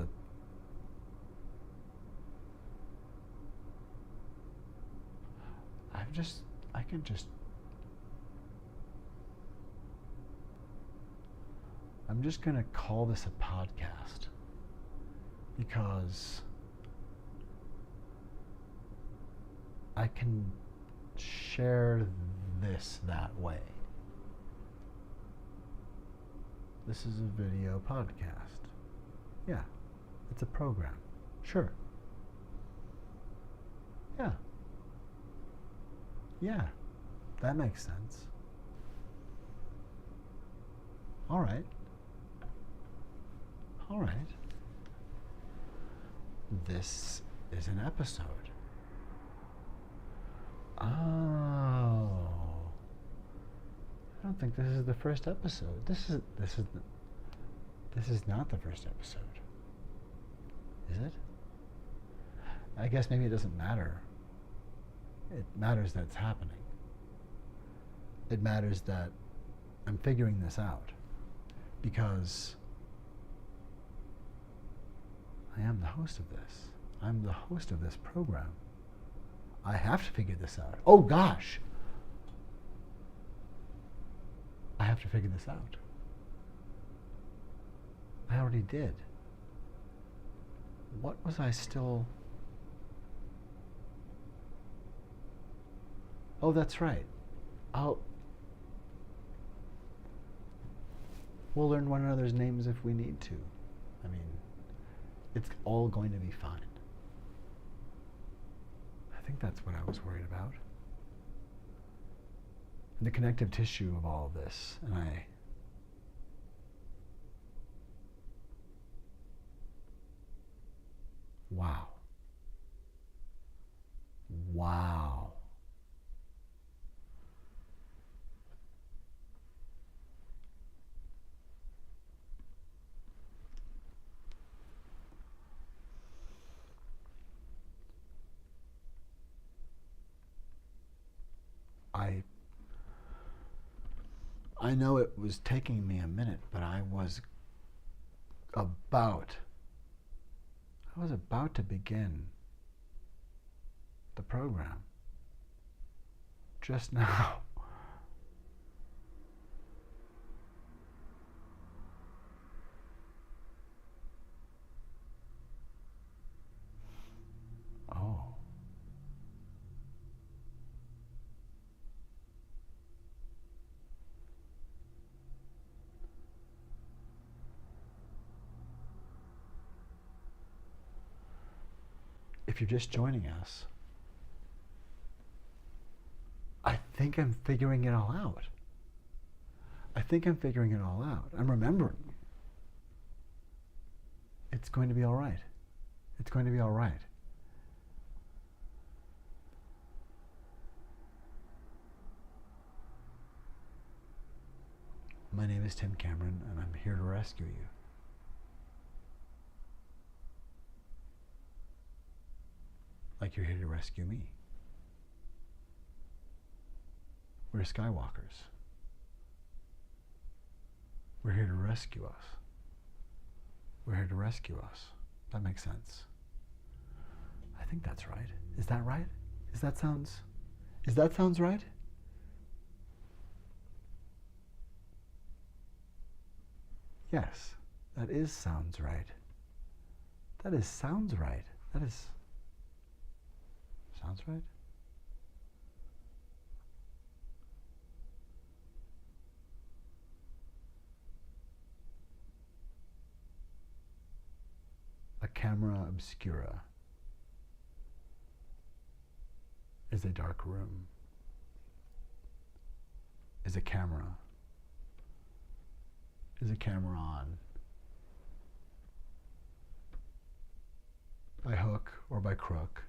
I'm just going to call this a podcast because I can share this that way. This is a video podcast. Yeah, it's a program. Sure. Yeah. Yeah, that makes sense. All right. All right. This is an episode. Oh. I don't think this is the first episode. This is not the first episode. Is it? I guess maybe it doesn't matter. It matters that it's happening. It matters that I'm figuring this out because I am the host of this. I'm the host of this program. I have to figure this out. Oh gosh! I have to figure this out. I already did. What was I still... Oh, that's right. We'll learn one another's names if we need to. I mean, it's all going to be fine. I think that's what I was worried about. The connective tissue of all of this, and wow. Wow. I know it was taking me a minute, but I was about to begin the program just now. Oh. If you're just joining us, I think I'm figuring it all out. I'm remembering. It's going to be all right. It's going to be all right. My name is Tim Cameron, and I'm here to rescue you. Like you're here to rescue me. We're Skywalkers. We're here to rescue us. We're here to rescue us. That makes sense. I think that's right. Is that right? Is that sounds right? Yes, that sounds right. Sounds right. Sounds right? A camera obscura is a dark room. Is a camera on by hook or by crook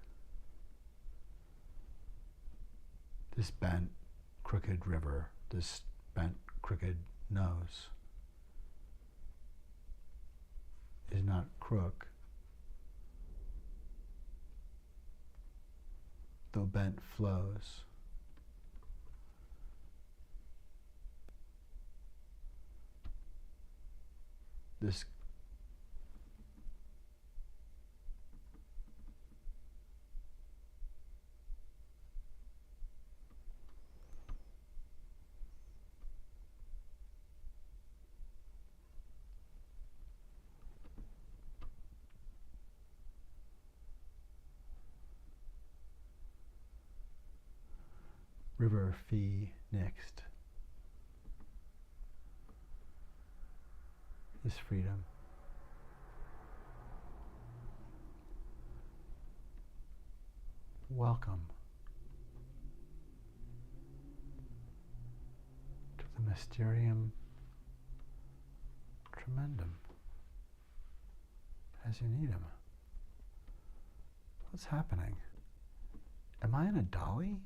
this bent, crooked river, this bent, crooked nose is not crook, though bent flows. This River Phoenix is freedom. Welcome to the Mysterium Tremendum, as you need him. What's happening? Am I in a dolly?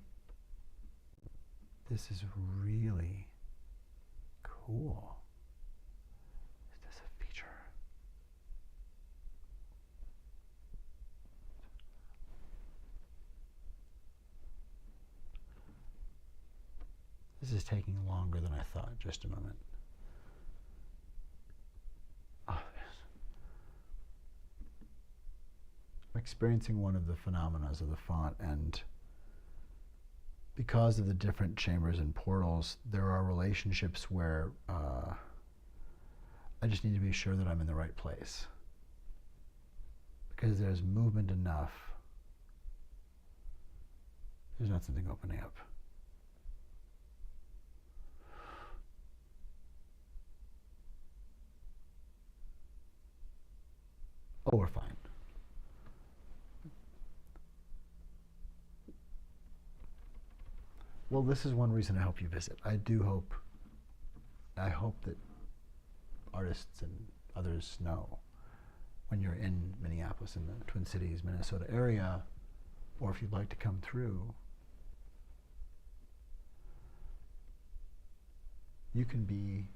This is really cool. Is this a feature? This is taking longer than I thought. Just a moment. Oh, yes. I'm experiencing one of the phenomena of the font, and because of the different chambers and portals, there are relationships where I just need to be sure that I'm in the right place. Because there's movement enough. There's not something opening up. Oh, we're fine. Well, this is one reason I hope you visit. I hope that artists and others know when you're in Minneapolis, in the Twin Cities, Minnesota area, or if you'd like to come through, you can be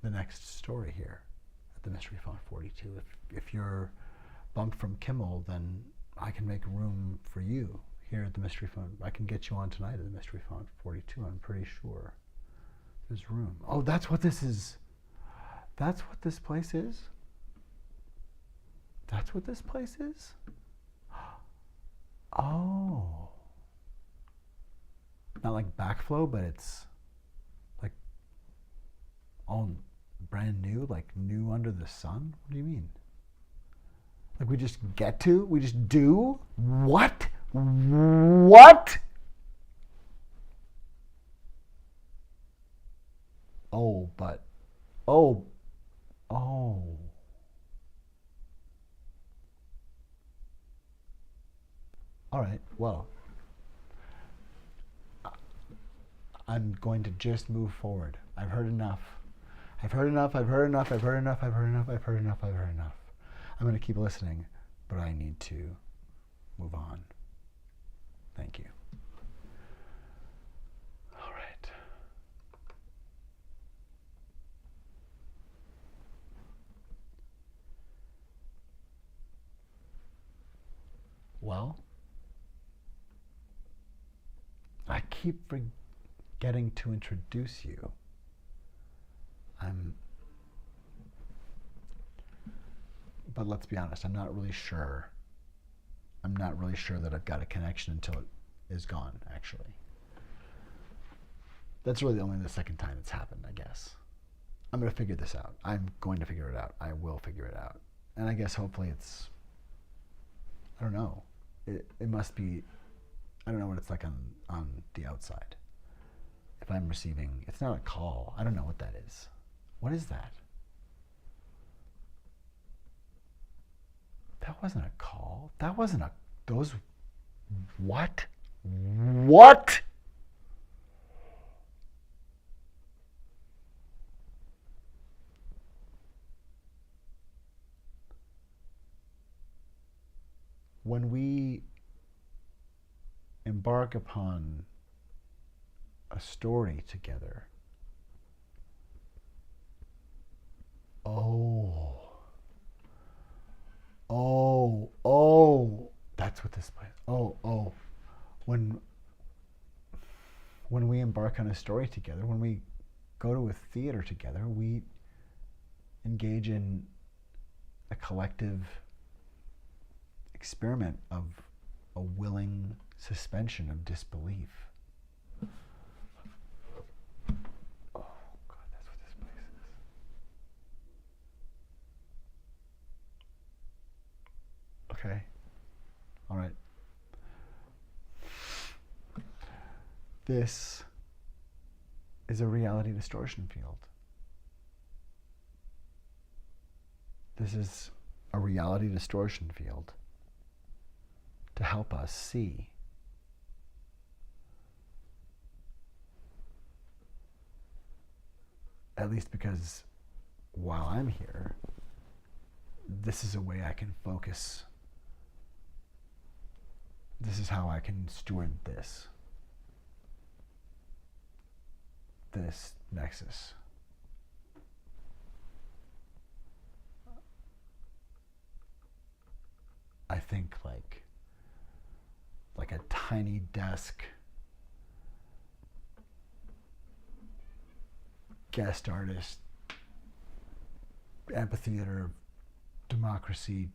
the next story here at the Mystery Font 42. If you're bumped from Kimmel, then I can make room for you here at the Mystery Font. I can get you on tonight at the Mystery Font 42, I'm pretty sure. There's room. Oh, that's what this is. That's what this place is? That's what this place is? Oh. Not like backflow, but it's like all brand new, like new under the sun? What do you mean? Like we just get to? We just do? What? What? Oh, but, oh. All right, well, I'm going to just move forward. I've heard enough. I've heard enough, I've heard enough, I've heard enough, I've heard enough, I've heard enough, I've heard enough. I'm going to keep listening, but I need to move on. Thank you. All right. Well, I keep forgetting to introduce you. But let's be honest, I'm not really sure that I've got a connection until it is gone, actually. That's really only the second time it's happened, I guess. I'm going to figure this out. I'm going to figure it out. I will figure it out. And I guess hopefully it's, I don't know. It must be, I don't know what it's like on the outside. If I'm receiving, it's not a call. I don't know what that is. What is that? That wasn't a call. That wasn't a, those, what? What? When we embark upon a story together, that's what this place, when we embark on a story together, when we go to a theater together, we engage in a collective experiment of a willing suspension of disbelief. Oh, God, that's what this place is. Okay. All right. This is a reality distortion field. This is a reality distortion field to help us see at least because while I'm here, this is a way I can focus. This is how I can steward this nexus. I think like a tiny desk, guest artist, amphitheater, democracy,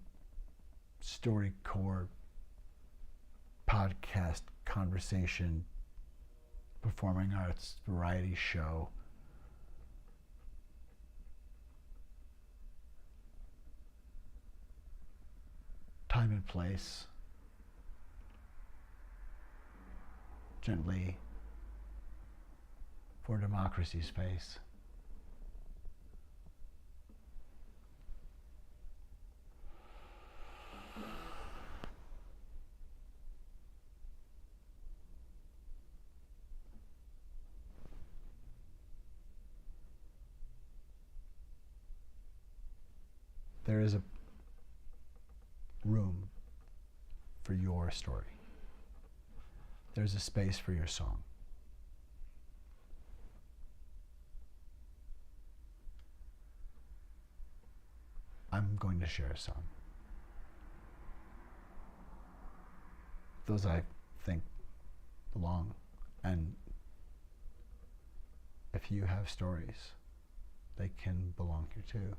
StoryCorps, podcast, conversation, performing arts, variety show. Time and place. Gently for democracy's face. There is a room for your story. There's a space for your song. I'm going to share a song. Those I think belong. And if you have stories, they can belong here too.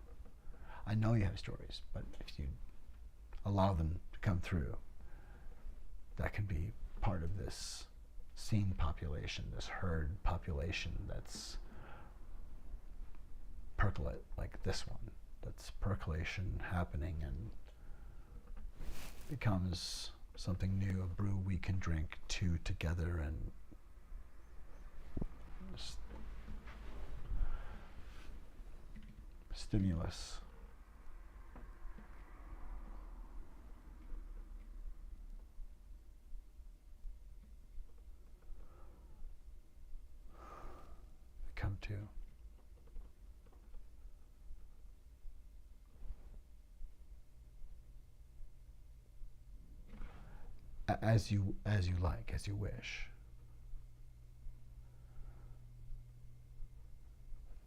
I know you have stories, but if you allow them to come through, that can be part of this seen population, this herd population that's percolate, like this one, that's percolation happening and becomes something new, a brew we can drink two together and stimulus. Come to. As you like, as you wish.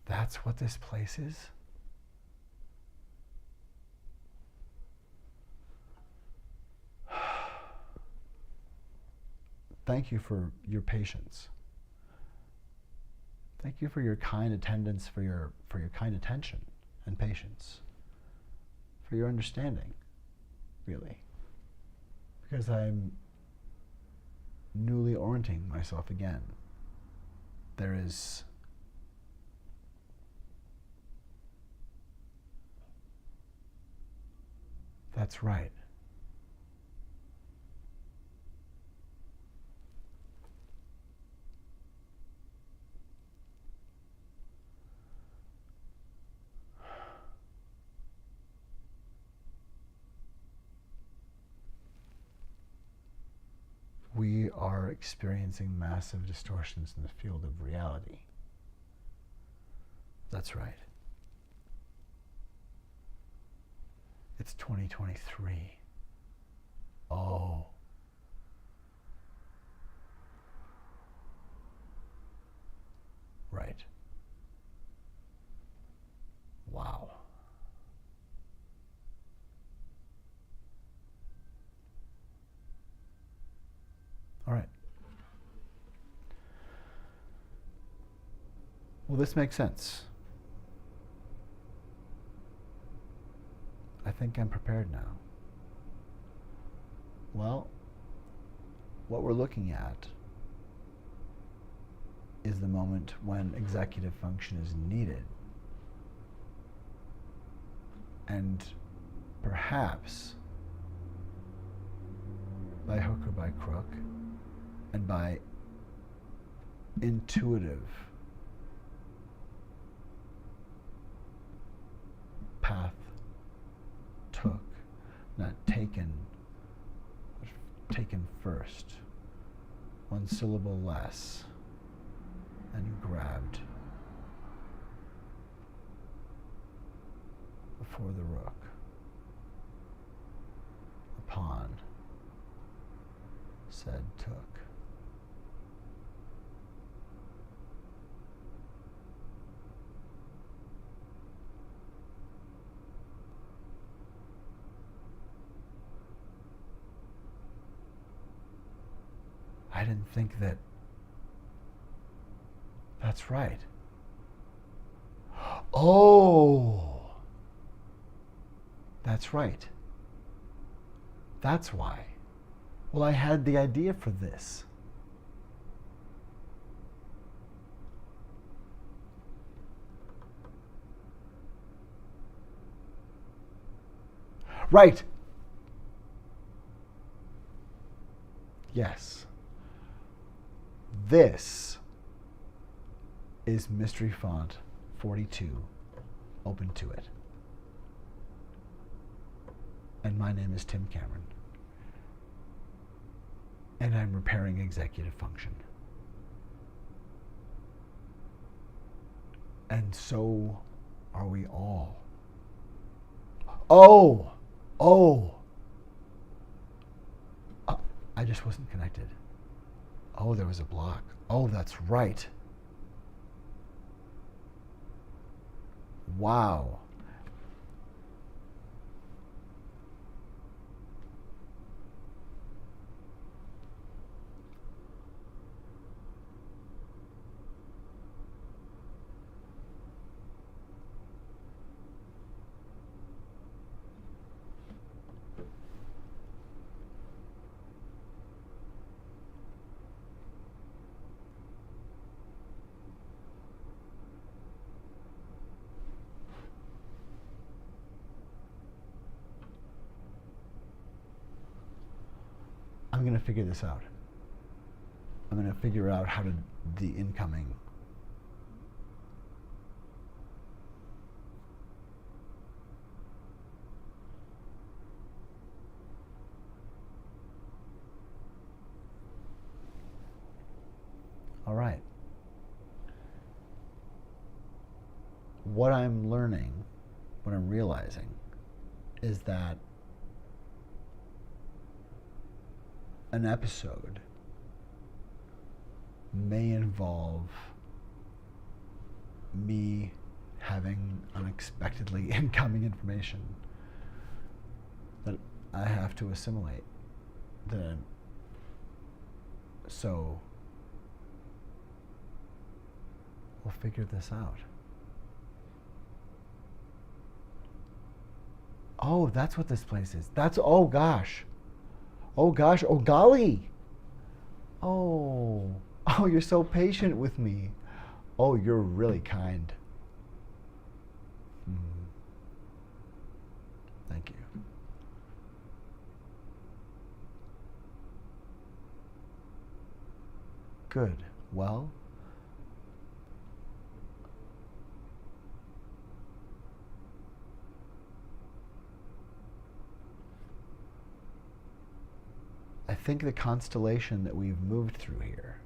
That's what this place is. Thank you for your patience. Thank you for your kind attendance, for your kind attention and patience, for your understanding, really. Because I'm newly orienting myself again. That's right. We are experiencing massive distortions in the field of reality. That's right. It's 2023. Oh. Right. Wow. All right. Well, this makes sense. I think I'm prepared now. Well, what we're looking at is the moment when executive function is needed. And perhaps, by hook or by crook, and by intuitive path took, not taken, but taken first, one syllable less, and grabbed before the rook. A pawn said took. I didn't think that. That's right. Oh, that's right. That's why. Well, I had the idea for this. Right. Yes. This is Mystery Font 42. Open to it. And my name is Tim Cameron. And I'm repairing executive function. And so are we all. Oh! I just wasn't connected. Oh, there was a block. Oh, that's right. Wow. I'm going to figure this out. I'm going to figure out how to the incoming. All right. What I'm learning, what I'm realizing, is that an episode may involve me having unexpectedly incoming information that I have to assimilate. So we'll figure this out. Oh, that's what this place is. Oh gosh. Oh gosh, oh golly. Oh, you're so patient with me. Oh, you're really kind. Thank you. Good. Well, I think the constellation that we've moved through here,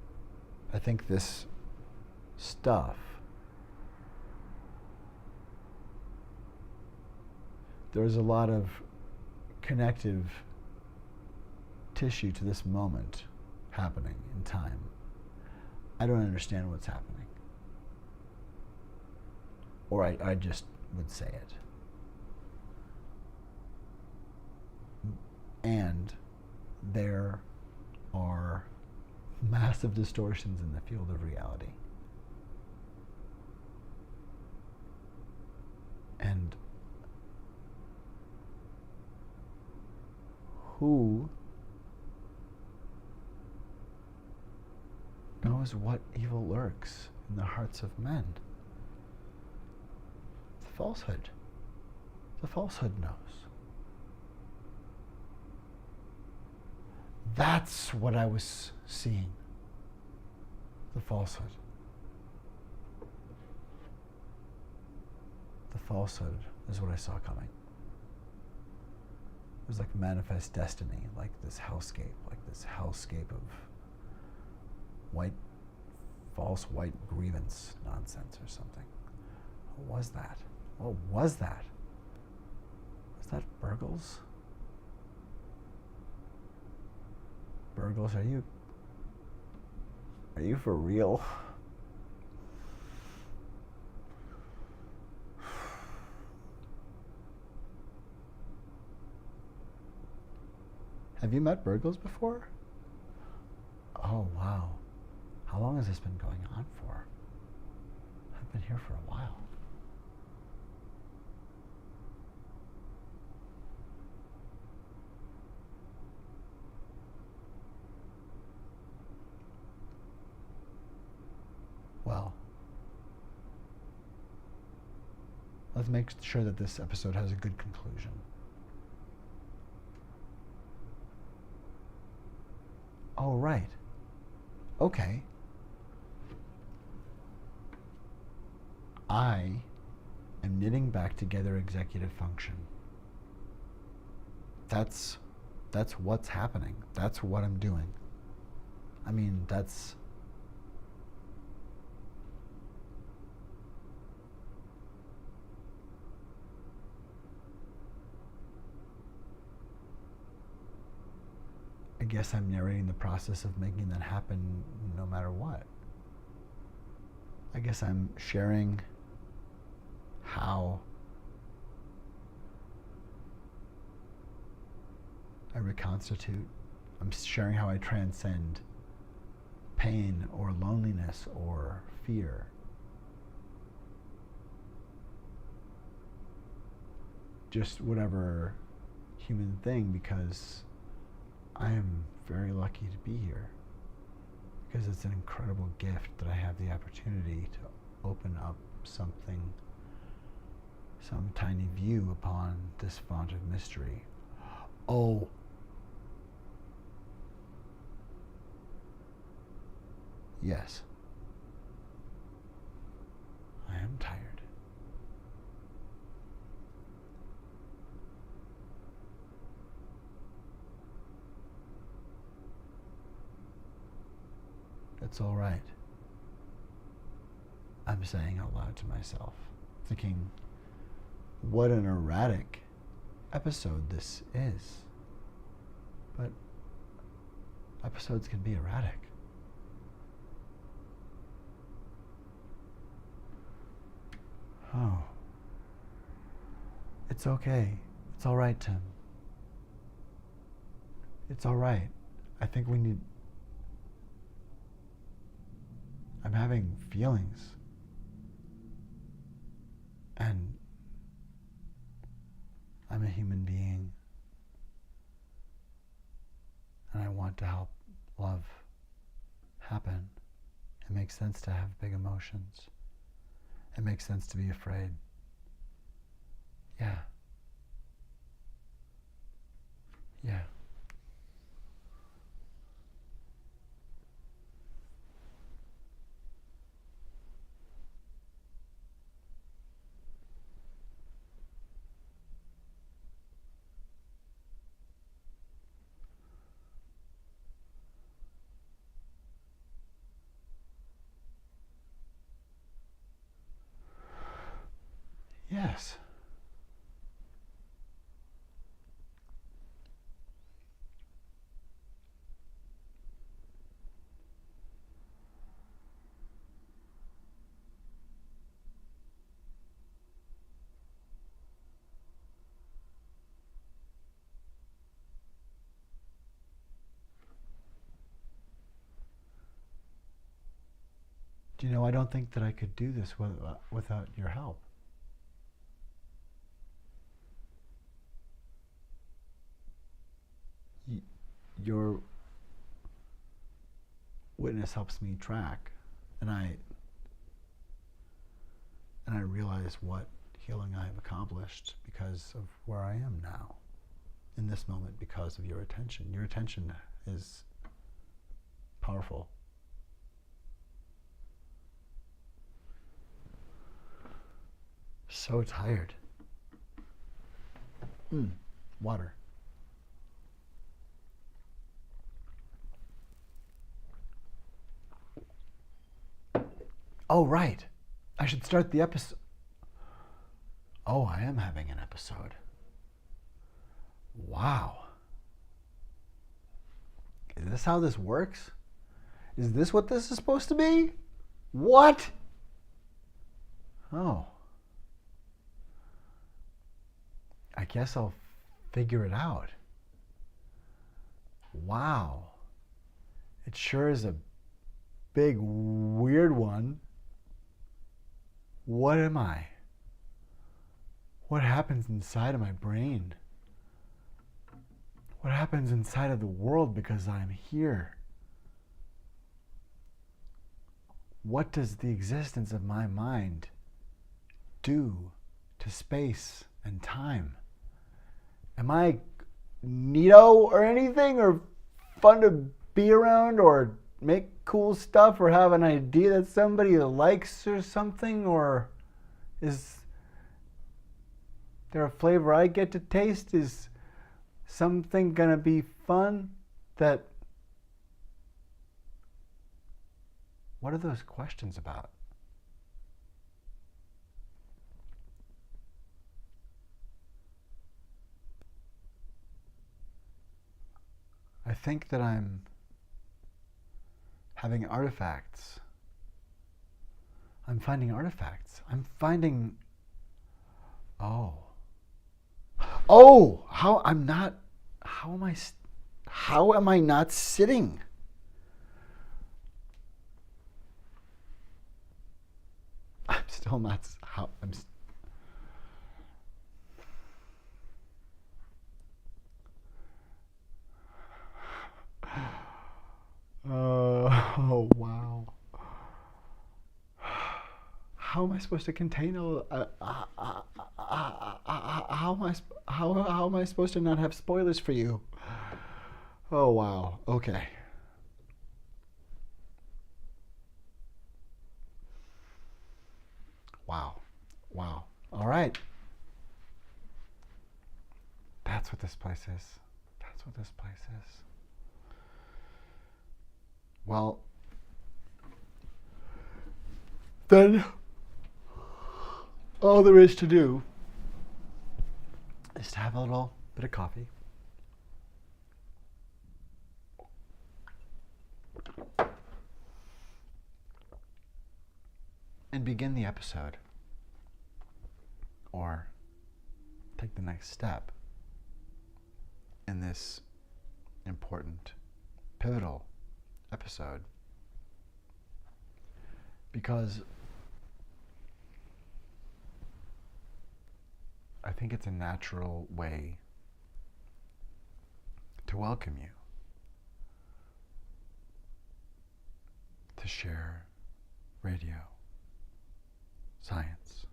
I think this stuff, there's a lot of connective tissue to this moment happening in time. I don't understand what's happening. Or I just would say it. And there are massive distortions in the field of reality. And who knows what evil lurks in the hearts of men? The falsehood. The falsehood knows. That's what I was seeing. The falsehood. The falsehood is what I saw coming. It was like manifest destiny, like this hellscape of false white grievance nonsense or something. What was that? What was that? Was that Burgles? Burgles, are you for real? Have you met Burgles before? Oh, wow. How long has this been going on for? I've been here for a while. Well, let's make sure that this episode has a good conclusion. Oh, right. Okay. I am knitting back together executive function. That's what's happening. That's what I'm doing. I mean, I guess I'm narrating the process of making that happen no matter what. I guess I'm sharing how I reconstitute. I'm sharing how I transcend pain or loneliness or fear. Just whatever human thing, because I am very lucky to be here, because it's an incredible gift that I have the opportunity to open up something, some tiny view upon this font of mystery. Oh, yes, I am tired. It's all right, I'm saying out loud to myself, thinking, what an erratic episode this is. But episodes can be erratic. Oh. It's okay. It's all right, Tim. It's all right. I think we need... I'm having feelings. And I'm a human being. And I want to help love happen. It makes sense to have big emotions. It makes sense to be afraid. Yeah. Yeah. Yes. Do you know, I don't think that I could do this without your help. Your witness helps me track, and I realize what healing I have accomplished because of where I am now, in this moment, because of your attention. Your attention is powerful. So tired. Water. Oh, right. I should start the episode. Oh, I am having an episode. Wow. Is this how this works? Is this what this is supposed to be? What? Oh. I guess I'll figure it out. Wow. It sure is a big, weird one. What am I? What happens inside of my brain? What happens inside of the world because I'm here? What does the existence of my mind do to space and time? Am I neato or anything, or fun to be around, or make cool stuff, or have an idea that somebody likes or something? Or is there a flavor I get to taste? Is something gonna be fun? What are those questions about? I think that I'm having artifacts. I'm finding artifacts. I'm finding. Oh, how I'm not. How am I? How am I not sitting? I'm still not. How I'm. Oh wow. How am I supposed to contain all? How am I supposed to not have spoilers for you? Oh wow. Okay. Wow. Wow. All right. That's what this place is. That's what this place is. Well, then all there is to do is to have a little bit of coffee. And begin the episode. Or take the next step in this important, pivotal episode. Because I think it's a natural way to welcome you, to share radio, science,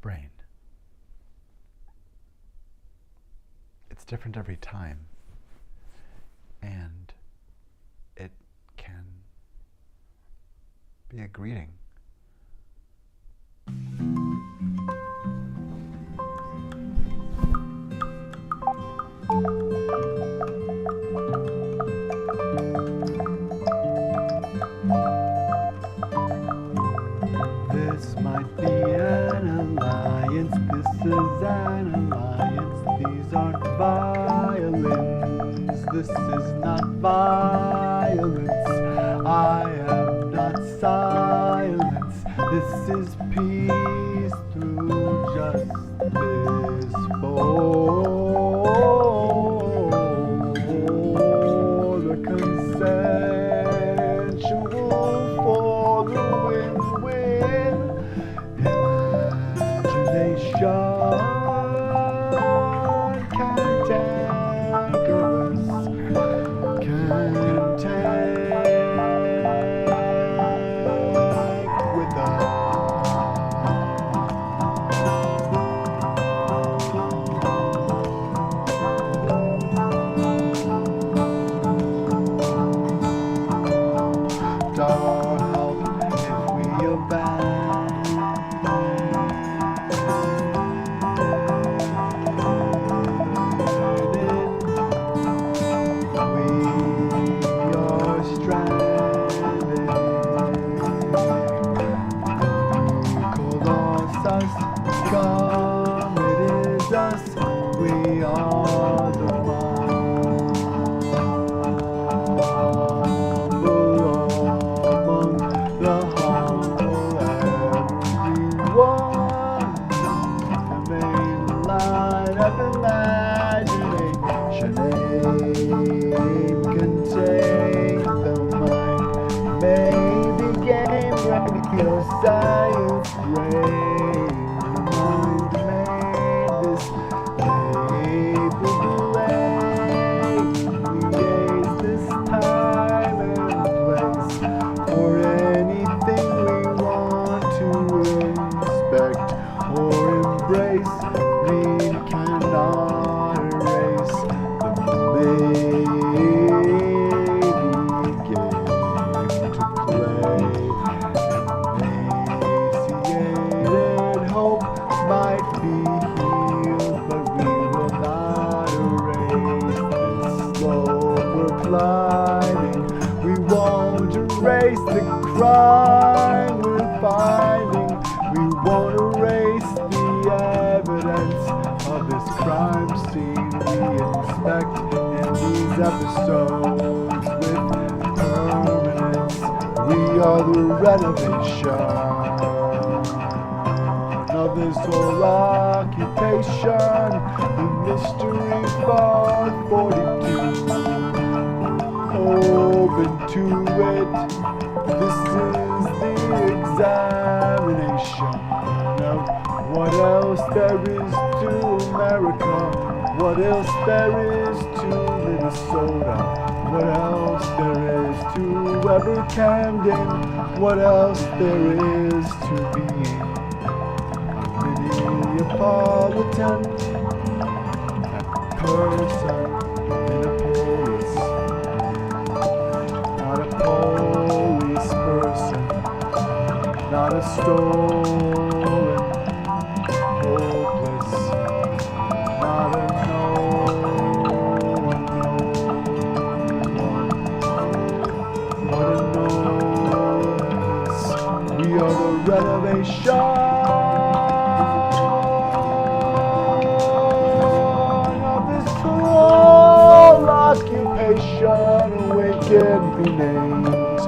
brain. It's different every time, and it can be a greeting. This might be an alliance, this is an alliance, these aren't violins, this is not violence, I am not silence, this is peace through justice for the consensual, for the win-win imagination cantankerous, cantank with us. Dark help if we abandon Come, it is us, we are the humble among the humble, everyone. The main line of imagination, aim can take the mind, maybe game, radio, science, brain. We won't erase the crime we're finding. We won't erase the evidence of this crime scene we inspect in these episodes with permanence. We are the renovation of this whole occupation, the mystery fog 42. Open to it. This is the examination of what else there is to America, what else there is to Minnesota, what else there is to Weber Camden, what else there is to being a Minneapolitan, a person in a polis. Police person, not a stolen, hopeless, not a no one, what a noise. We are the renovation of this whole occupation, awaken be named.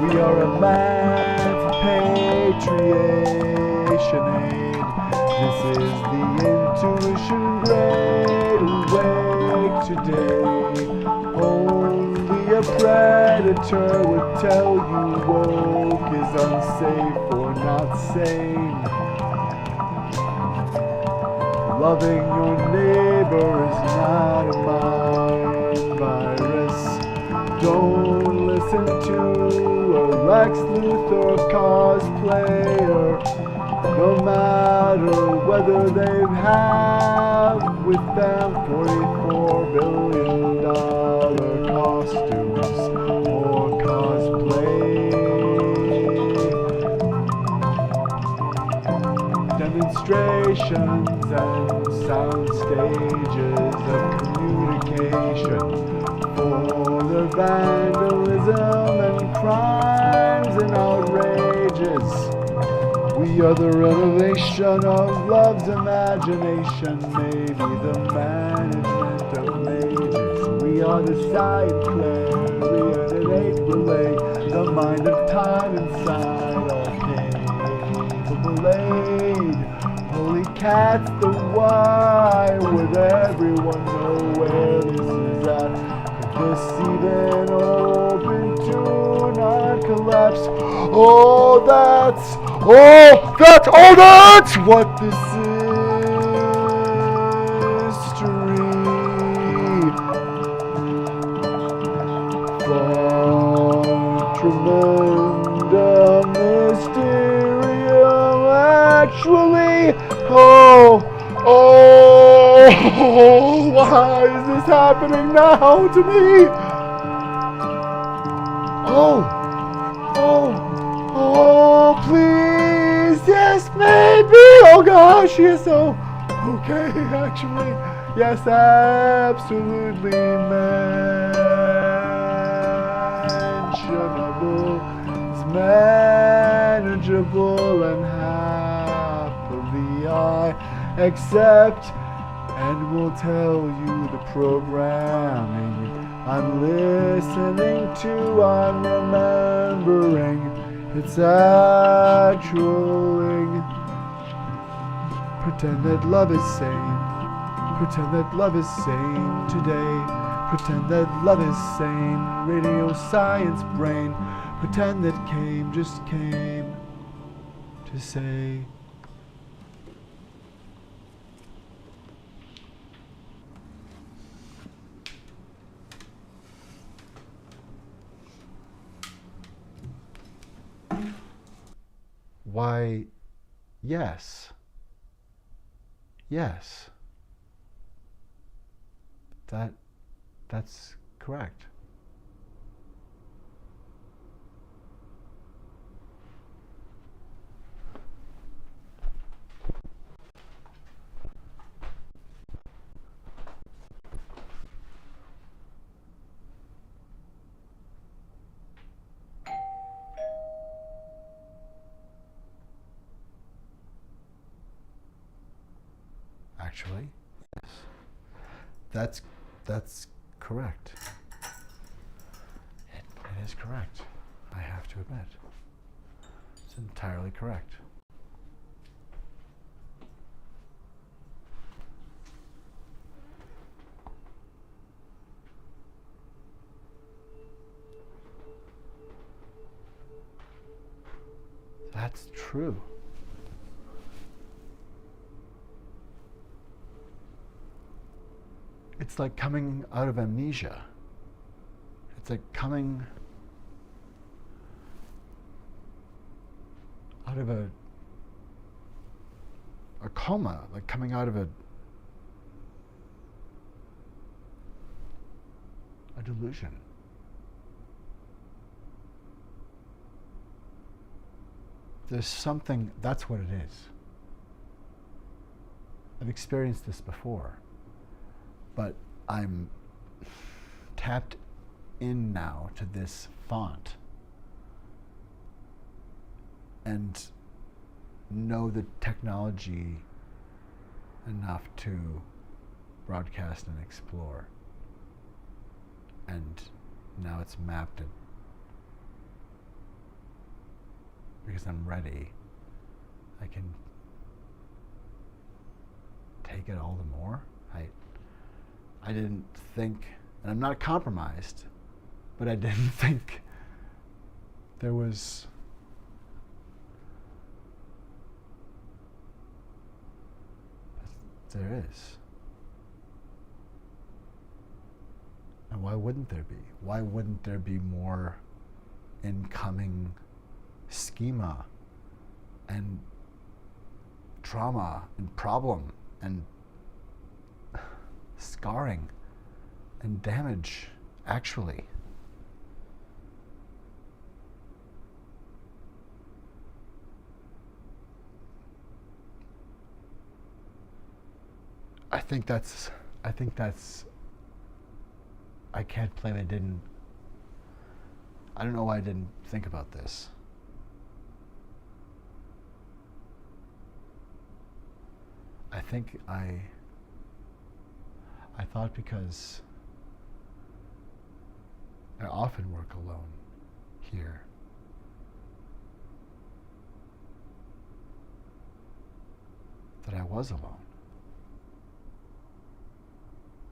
We are emancipation aid. This is the intuition grade. Awake today. Only a predator would tell you woke is unsafe or not sane. Loving your neighbor is not a mind virus. Don't listen to a Lex Luthor cosplayer, no matter whether they have with them $44 billion costumes or cosplay. Demonstrations and sound stages of communication for their vandalism and crimes and outrages. We are the renovation of love's imagination, maybe the management of mages. We are the side clarion and eight relay, the mind of time inside our capable aid. Holy cats, the why, would everyone know where this is at? This even open to non-collapse. That's what this is. From tremendum mysterium, actually. Why is this happening now to me? Please, yes, maybe. Oh gosh, yes, okay, actually, yes, absolutely mentionable. It's manageable and happily I accept and will tell you the programming I'm listening to, I'm remembering it's actually. Pretend that love is sane. Pretend that love is sane today. Pretend that love is sane. Radio science brain. Pretend that came just came to say. Why, yes. Yes. That's correct. Actually, yes. That's correct. It is correct. I have to admit. It's entirely correct. That's true. It's like coming out of amnesia. It's like coming out of a coma, like coming out of a delusion. There's something, that's what it is. I've experienced this before, but I'm tapped in now to this font and know the technology enough to broadcast and explore. And now it's mapped it because I'm ready. I can take it all the more. I didn't think, and I'm not compromised, but I didn't think there was there is. And why wouldn't there be? Why wouldn't there be more incoming schema and trauma and problem and scarring and damage, actually? I think that's I can't claim I don't know why I didn't think about this. I think I thought because I often work alone here. That I was alone.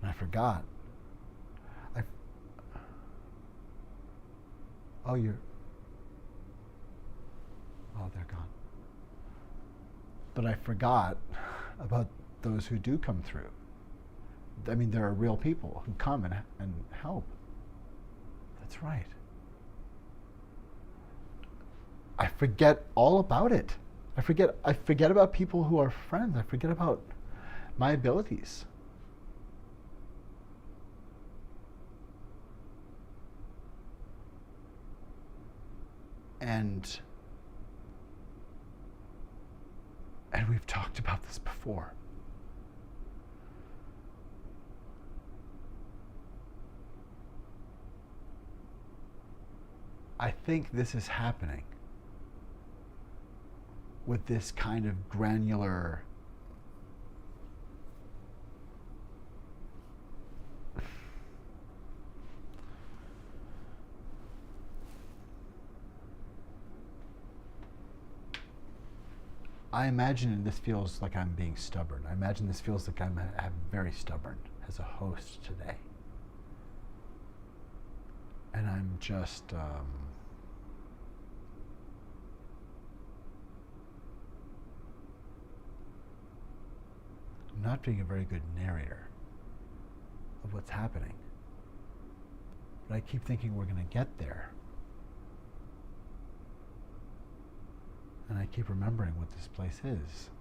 And I forgot. Oh, they're gone. But I forgot about those who do come through. I mean, there are real people who come and help. That's right. I forget all about it. I forget about people who are friends. I forget about my abilities. And we've talked about this before. I think this is happening with this kind of granular I imagine this feels like I'm being stubborn. I imagine this feels like I'm very stubborn as a host today. And I'm just not being a very good narrator of what's happening. But I keep thinking we're going to get there. And I keep remembering what this place is.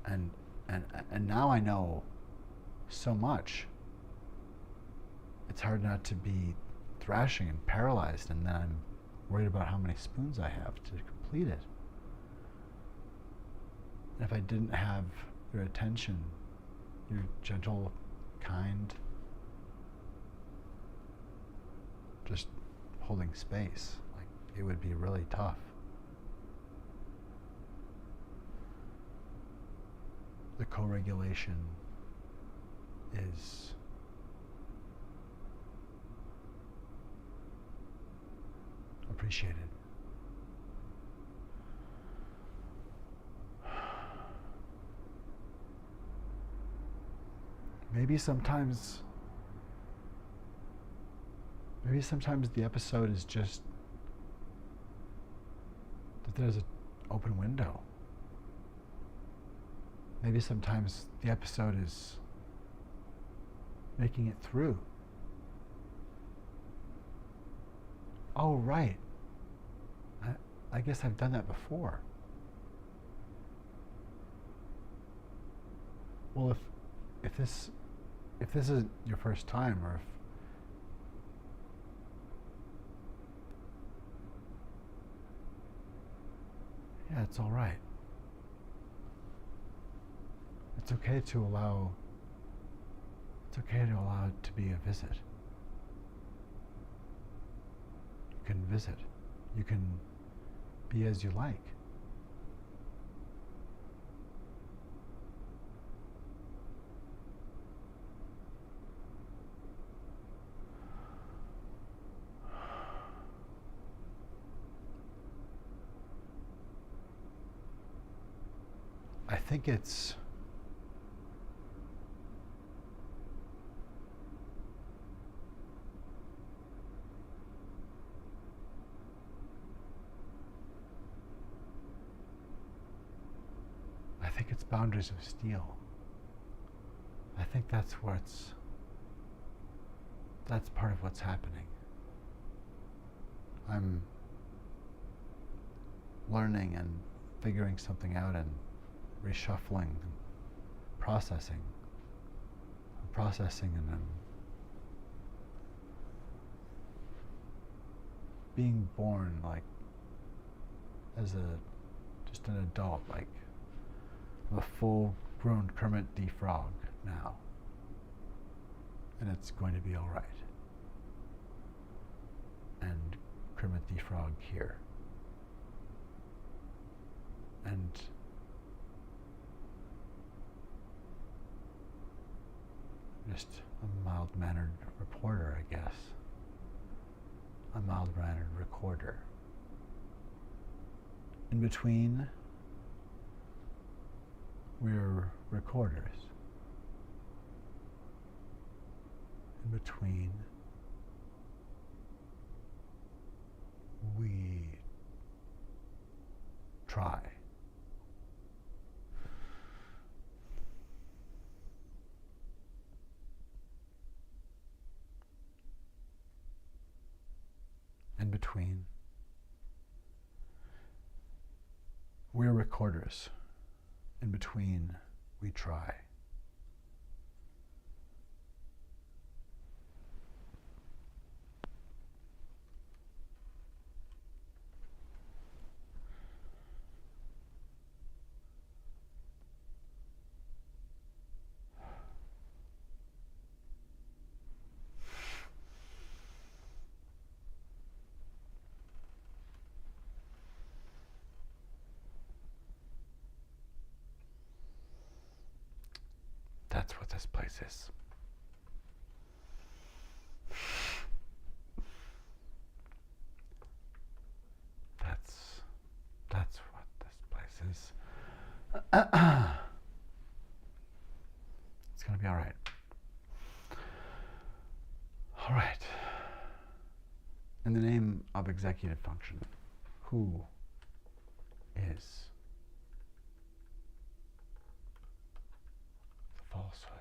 And now I know so much. It's hard not to be thrashing and paralyzed, and then I'm worried about how many spoons I have to complete it. And if I didn't have your attention, your gentle, kind, just holding space, like, it would be really tough. The co-regulation is appreciated. Maybe sometimes the episode is just that there's an open window. Maybe sometimes the episode is making it through. Oh, right. I guess I've done that before. Well, if this isn't your first time, or if yeah, it's all right. It's okay to allow it to be a visit. You can visit. You can be as you like. I think it's boundaries of steel. I think that's part of what's happening. I'm learning and figuring something out and reshuffling and processing. I'm processing, and I'm being born like as just an adult, like I'm a full-grown Kermit the Frog now, and it's going to be all right. And Kermit the Frog here, and just a mild-mannered reporter, I guess. A mild-mannered recorder. In between, we're recorders. In between, we try. In between, we're recorders. In between, we try. That's what this place is. It's going to be all right. All right. In the name of executive function, who is the falsehood?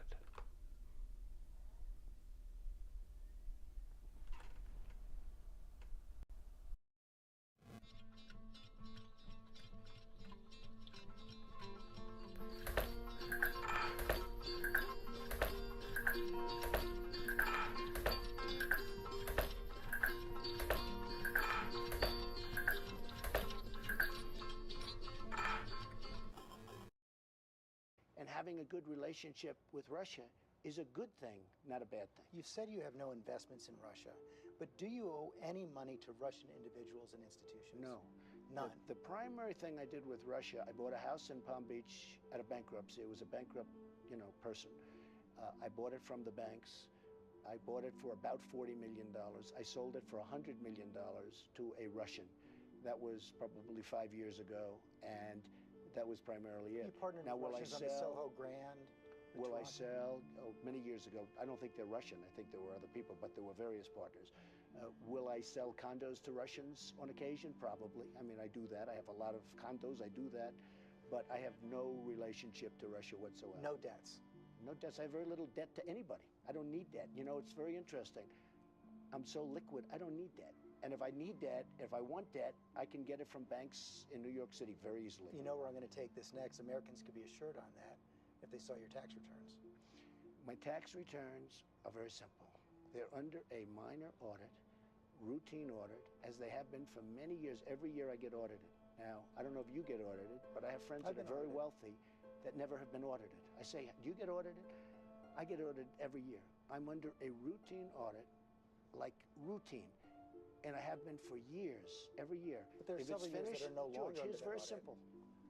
And having a good relationship with Russia is a good thing, not a bad thing. You've said you have no investments in Russia, but do you owe any money to Russian individuals and institutions? No. None. The primary thing I did with Russia, I bought a house in Palm Beach at a bankruptcy. It was a bankrupt, person. I bought it from the banks. I bought it for about $40 million. I sold it for $100 million to a Russian. That was probably 5 years ago, and that was primarily it. You partnered Now, with will I Russians on the sell? Soho Grand. Will I sell? Oh, many years ago. I don't think they're Russian. I think there were other people, but there were various partners. Will I sell condos to Russians on occasion? Probably. I mean, I do that. I have a lot of condos. I do that. But I have no relationship to Russia whatsoever. No debts. No debts. I have very little debt to anybody. I don't need debt. It's very interesting. I'm so liquid. I don't need debt. And if I need debt, if I want debt, I can get it from banks in New York City very easily. You know where I'm going to take this next. Americans could be assured on that if they saw your tax returns. My tax returns are very simple. They're under a minor audit, routine audit, as they have been for many years. Every year I get audited. Now, I don't know if you get audited, but I have friends that are very wealthy that never have been audited. I say, do you get audited? I get audited every year. I'm under a routine audit, like routine. And I have been for years, every year. But there are several years that are no longer George, here's under very that audit. simple.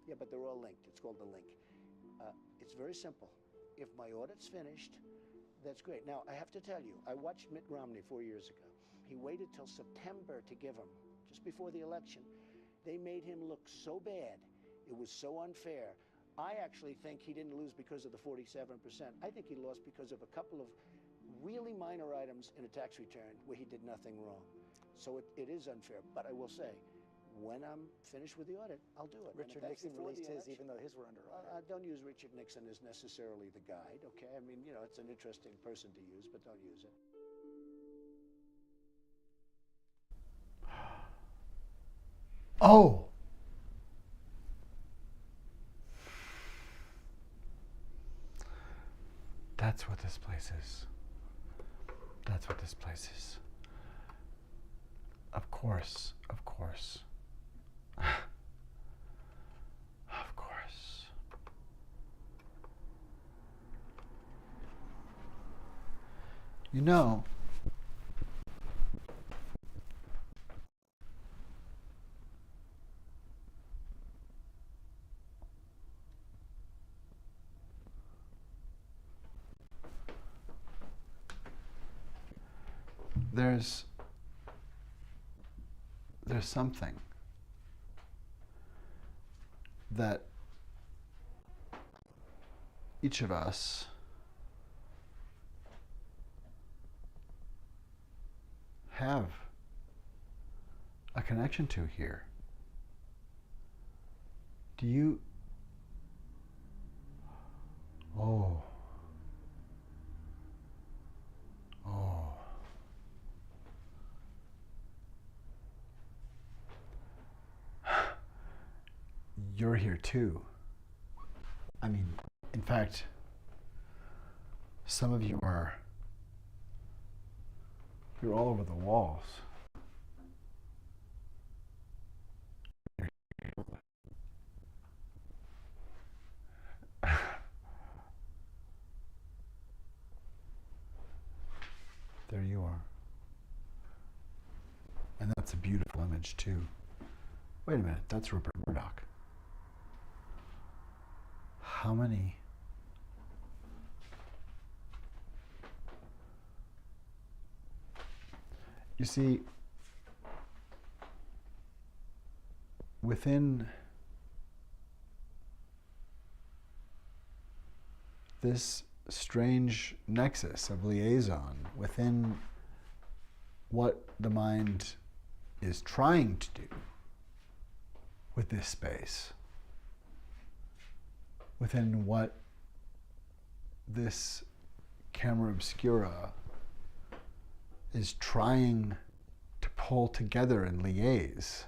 Yeah, but they're all linked. It's called the link. It's very simple. If my audit's finished, that's great. Now, I have to tell you, I watched Mitt Romney 4 years ago. He waited till September to give him, just before the election. They made him look so bad. It was so unfair. I actually think he didn't lose because of the 47%. I think he lost because of a couple of really minor items in a tax return where he did nothing wrong. So it is unfair. But I will say, when I'm finished with the audit, I'll do it. Richard Nixon released his, even though his were under audit. Don't use Richard Nixon as necessarily the guide, okay? I mean, it's an interesting person to use, but don't use it. Oh! That's what this place is. That's what this place is. Of course, of course. Of course. There's something that each of us have a connection to here. Do you? Oh. Oh. You're here too. I mean, in fact, some of you you're all over the walls. There you are. And that's a beautiful image too. Wait a minute, that's Rupert Murdoch. How many you see, within this strange nexus of liaison within what the mind is trying to do with this space, within what this camera obscura is trying to pull together and liaise.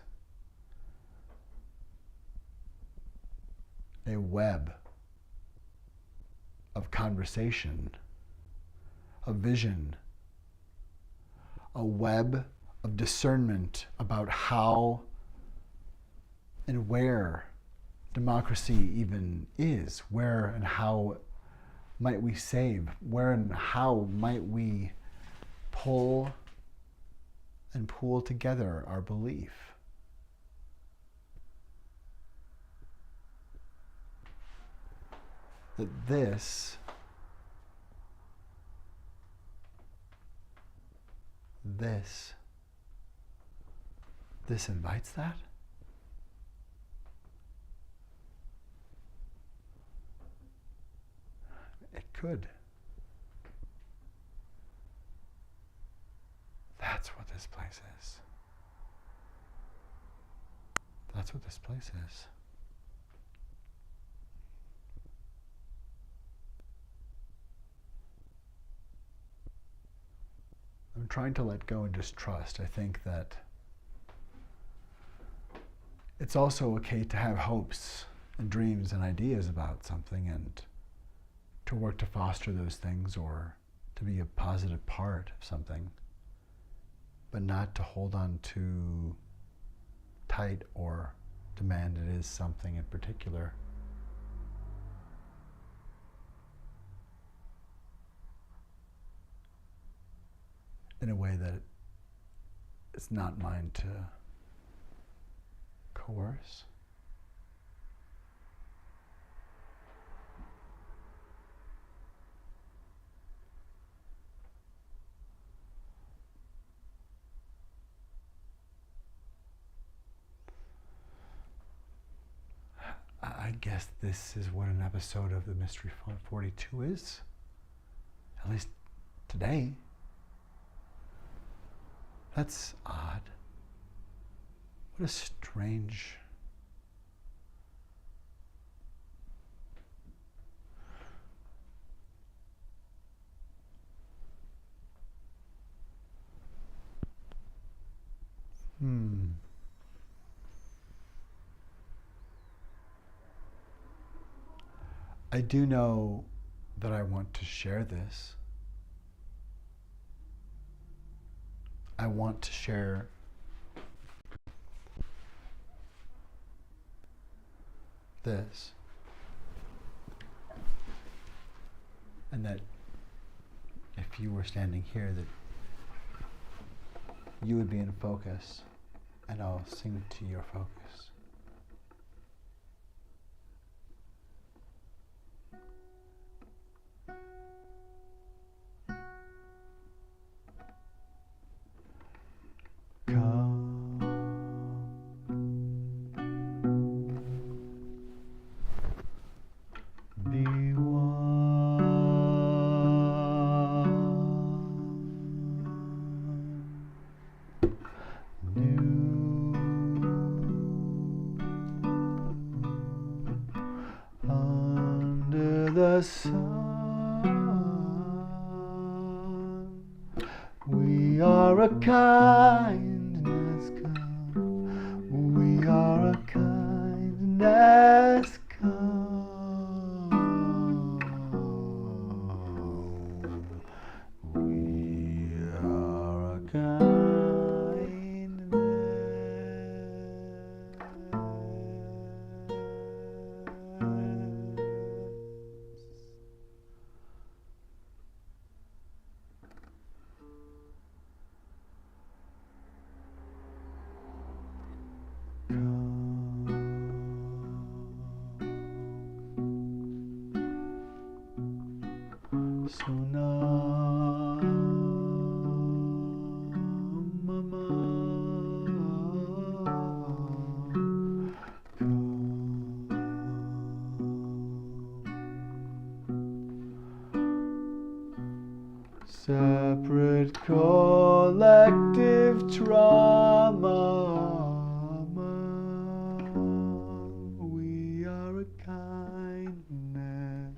A web of conversation, a vision, a web of discernment about how and where democracy even is, where and how might we save, where and how might we pull and pool together our belief. That this invites that? It could. That's what this place is. That's what this place is. I'm trying to let go and just trust. I think that it's also okay to have hopes and dreams and ideas about something and to work to foster those things or to be a positive part of something, but not to hold on too tight or demand it is something in particular. In a way that it's not mine to coerce. I guess this is what an episode of the Mystery Phone 42 is. At least today. That's odd. What a strange... I do know that I want to share this. I want to share this. And that if you were standing here, that you would be in focus, and I'll sing to your focus. The sun, we are a kindness come, we are a kindness come, we are a kindness. So now, Mama, come. separate collective trauma. We are a kindness.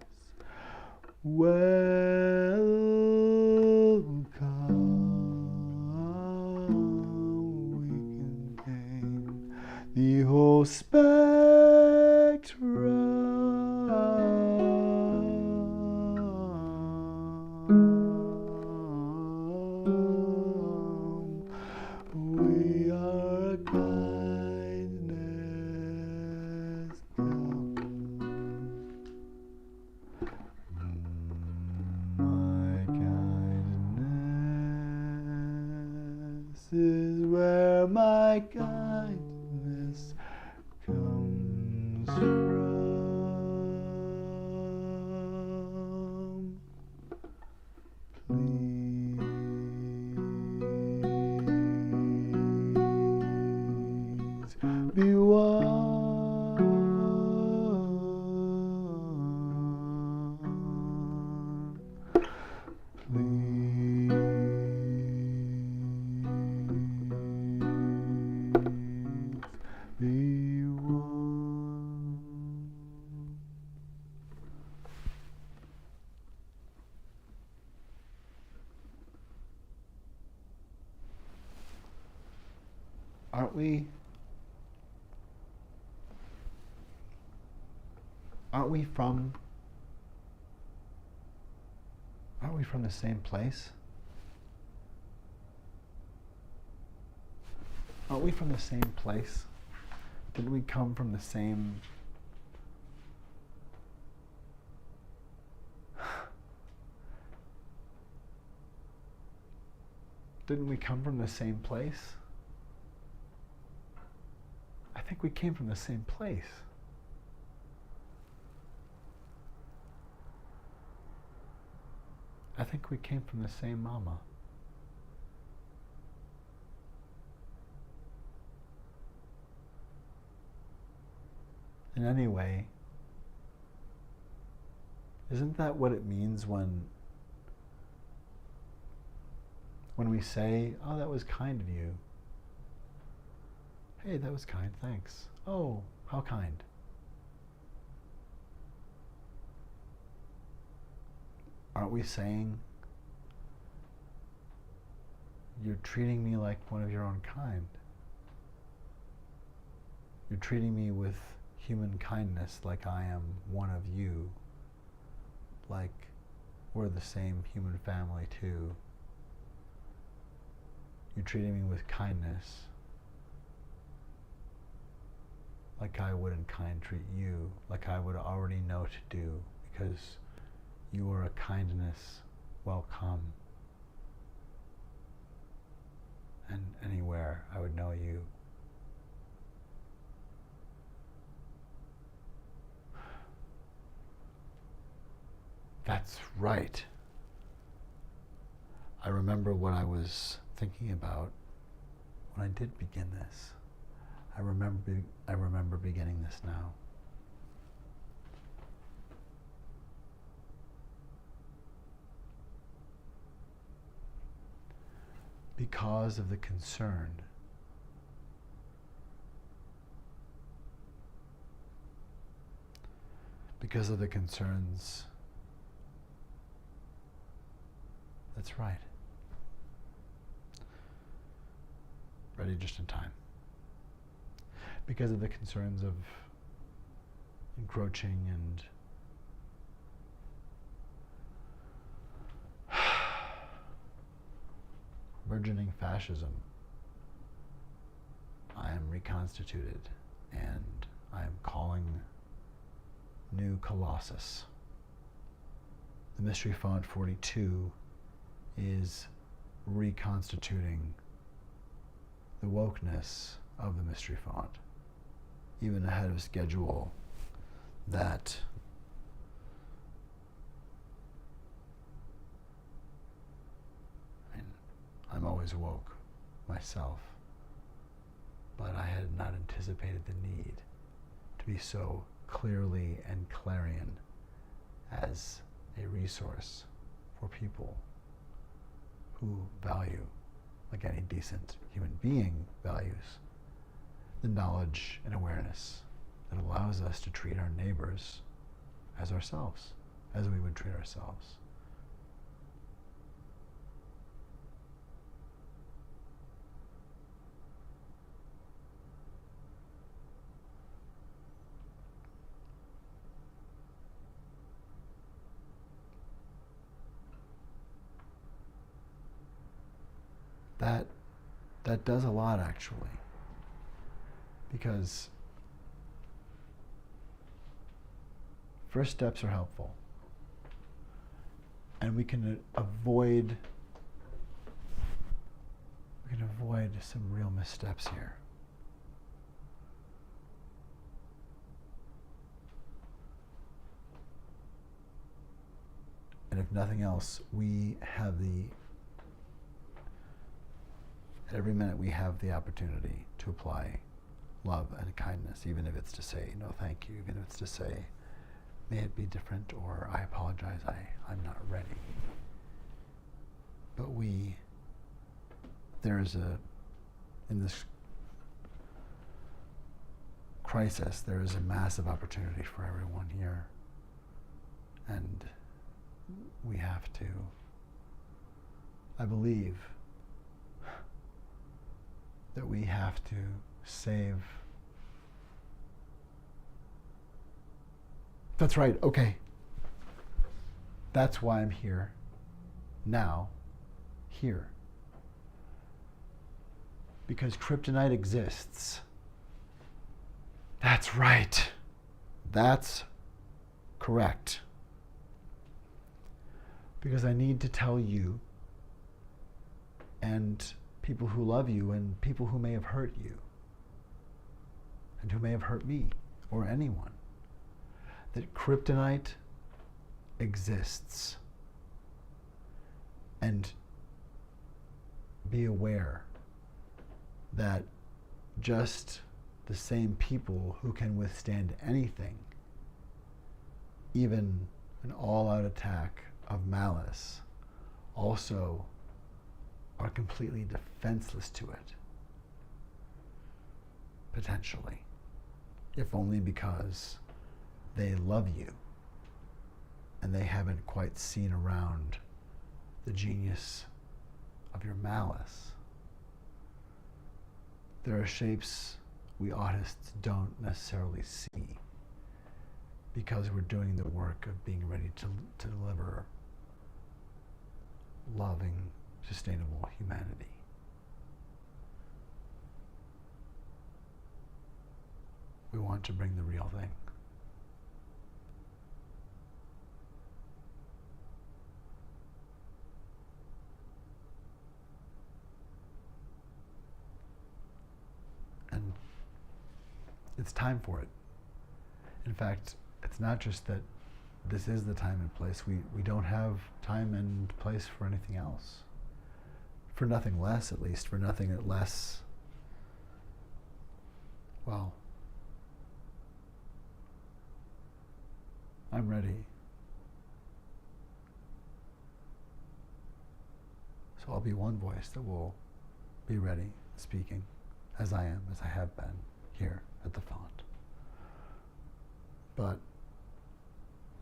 Welcome. We contain the whole spectrum. We are a kindness. My kindness is where my kindness comes from. Please be one. Please be one. Aren't we from the same place? Aren't we from the same place? Didn't we come from the same... Didn't we come from the same place? I think we came from the same place. I think we came from the same mama. And anyway, isn't that what it means when we say, oh, that was kind of you? Hey, that was kind, thanks. Oh, how kind. Aren't we saying, you're treating me like one of your own kind? You're treating me with human kindness like I am one of you, like we're the same human family too. You're treating me with kindness like I would in kind treat you, like I would already know to do, because you are a kindness welcome. And anywhere I would know you. That's right. I remember what I was thinking about when I did begin this. I remember beginning this now. Because of the concern because of the concerns. That's right. Ready just in time. Because of the concerns of encroaching and burgeoning fascism, I am reconstituted and I am calling new Colossus. The Mystery Font 42 is reconstituting the wokeness of the Mystery Font, even ahead of schedule. That I'm always woke myself, but I had not anticipated the need to be so clearly and clarion as a resource for people who value, like any decent human being values, the knowledge and awareness that allows us to treat our neighbors as ourselves, as we would treat ourselves. That does a lot, actually, because first steps are helpful, and we can avoid some real missteps here. And if nothing else, every minute we have the opportunity to apply love and kindness, even if it's to say no thank you, even if it's to say may it be different, or I apologize, I'm not ready. But in this crisis, there is a massive opportunity for everyone here. And we have to, I believe, that we have to save. That's right, okay. That's why I'm here, now, here. Because kryptonite exists. That's right. That's correct. Because I need to tell you, and people who love you, and people who may have hurt you, and who may have hurt me, or anyone, that kryptonite exists. And be aware that just the same people who can withstand anything, even an all-out attack of malice, also are completely defenseless to it. Potentially. If only because they love you and they haven't quite seen around the genius of your malice. There are shapes we artists don't necessarily see because we're doing the work of being ready to deliver loving, sustainable humanity. We want to bring the real thing. And it's time for it. In fact, it's not just that this is the time and place. We don't have time and place for anything else. For nothing less, at least. For nothing less, well, I'm ready. So I'll be one voice that will be ready, speaking, as I am, as I have been, here at the font. But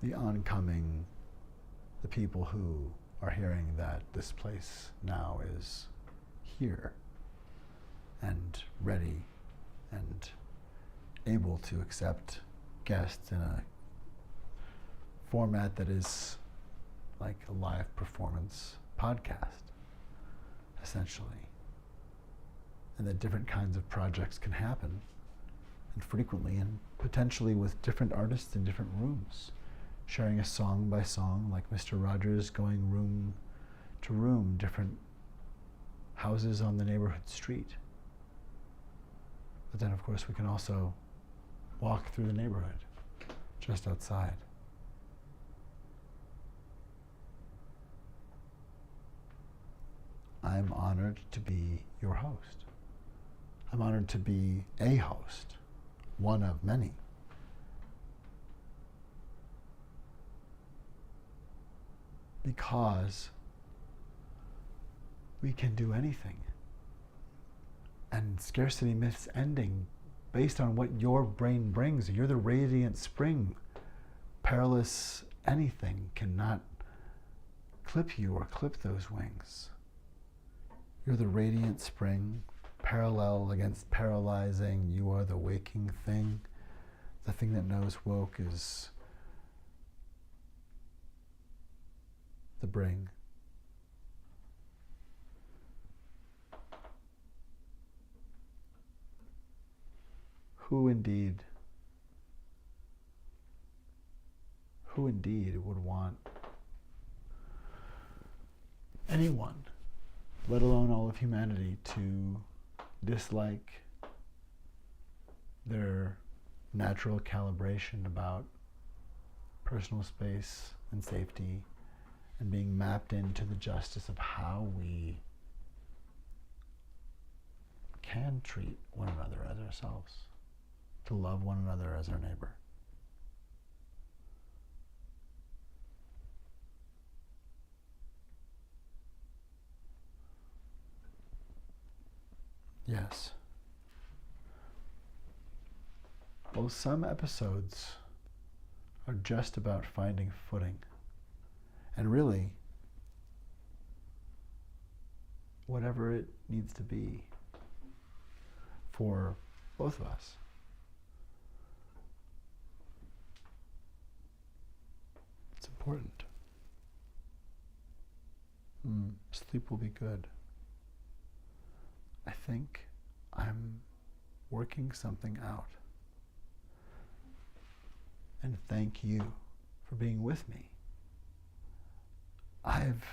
the oncoming, the people who are hearing that this place now is here and ready and able to accept guests in a format that is like a live performance podcast, essentially. And that different kinds of projects can happen, and frequently, and potentially with different artists in different rooms, sharing a song by song, like Mr. Rogers going room to room, different houses on the neighborhood street. But then, of course, we can also walk through the neighborhood, just outside. I'm honored to be your host. I'm honored to be a host, one of many. Because we can do anything. And scarcity myths ending based on what your brain brings. You're the radiant spring. Perilous anything cannot clip you or clip those wings. You're the radiant spring, parallel against paralyzing. You are the waking thing. The thing that knows woke is the bring. Who indeed would want anyone, let alone all of humanity, to dislike their natural calibration about personal space and safety and being mapped into the justice of how we can treat one another as ourselves, to love one another as our neighbor. Yes. Well, some episodes are just about finding footing. And really, whatever it needs to be for both of us. It's important. Sleep will be good. I think I'm working something out. And thank you for being with me. I've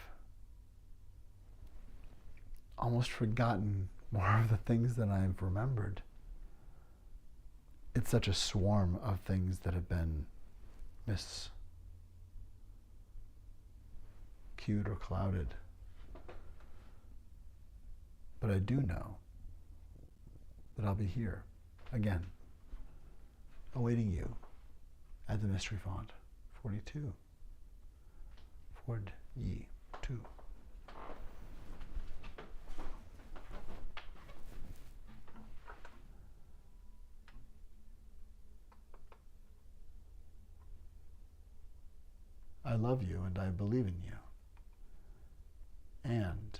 almost forgotten more of the things than I've remembered. It's such a swarm of things that have been miscued or clouded. But I do know that I'll be here again, awaiting you at the Mystery Font 42, Ford Ye 2. I love you and I believe in you. And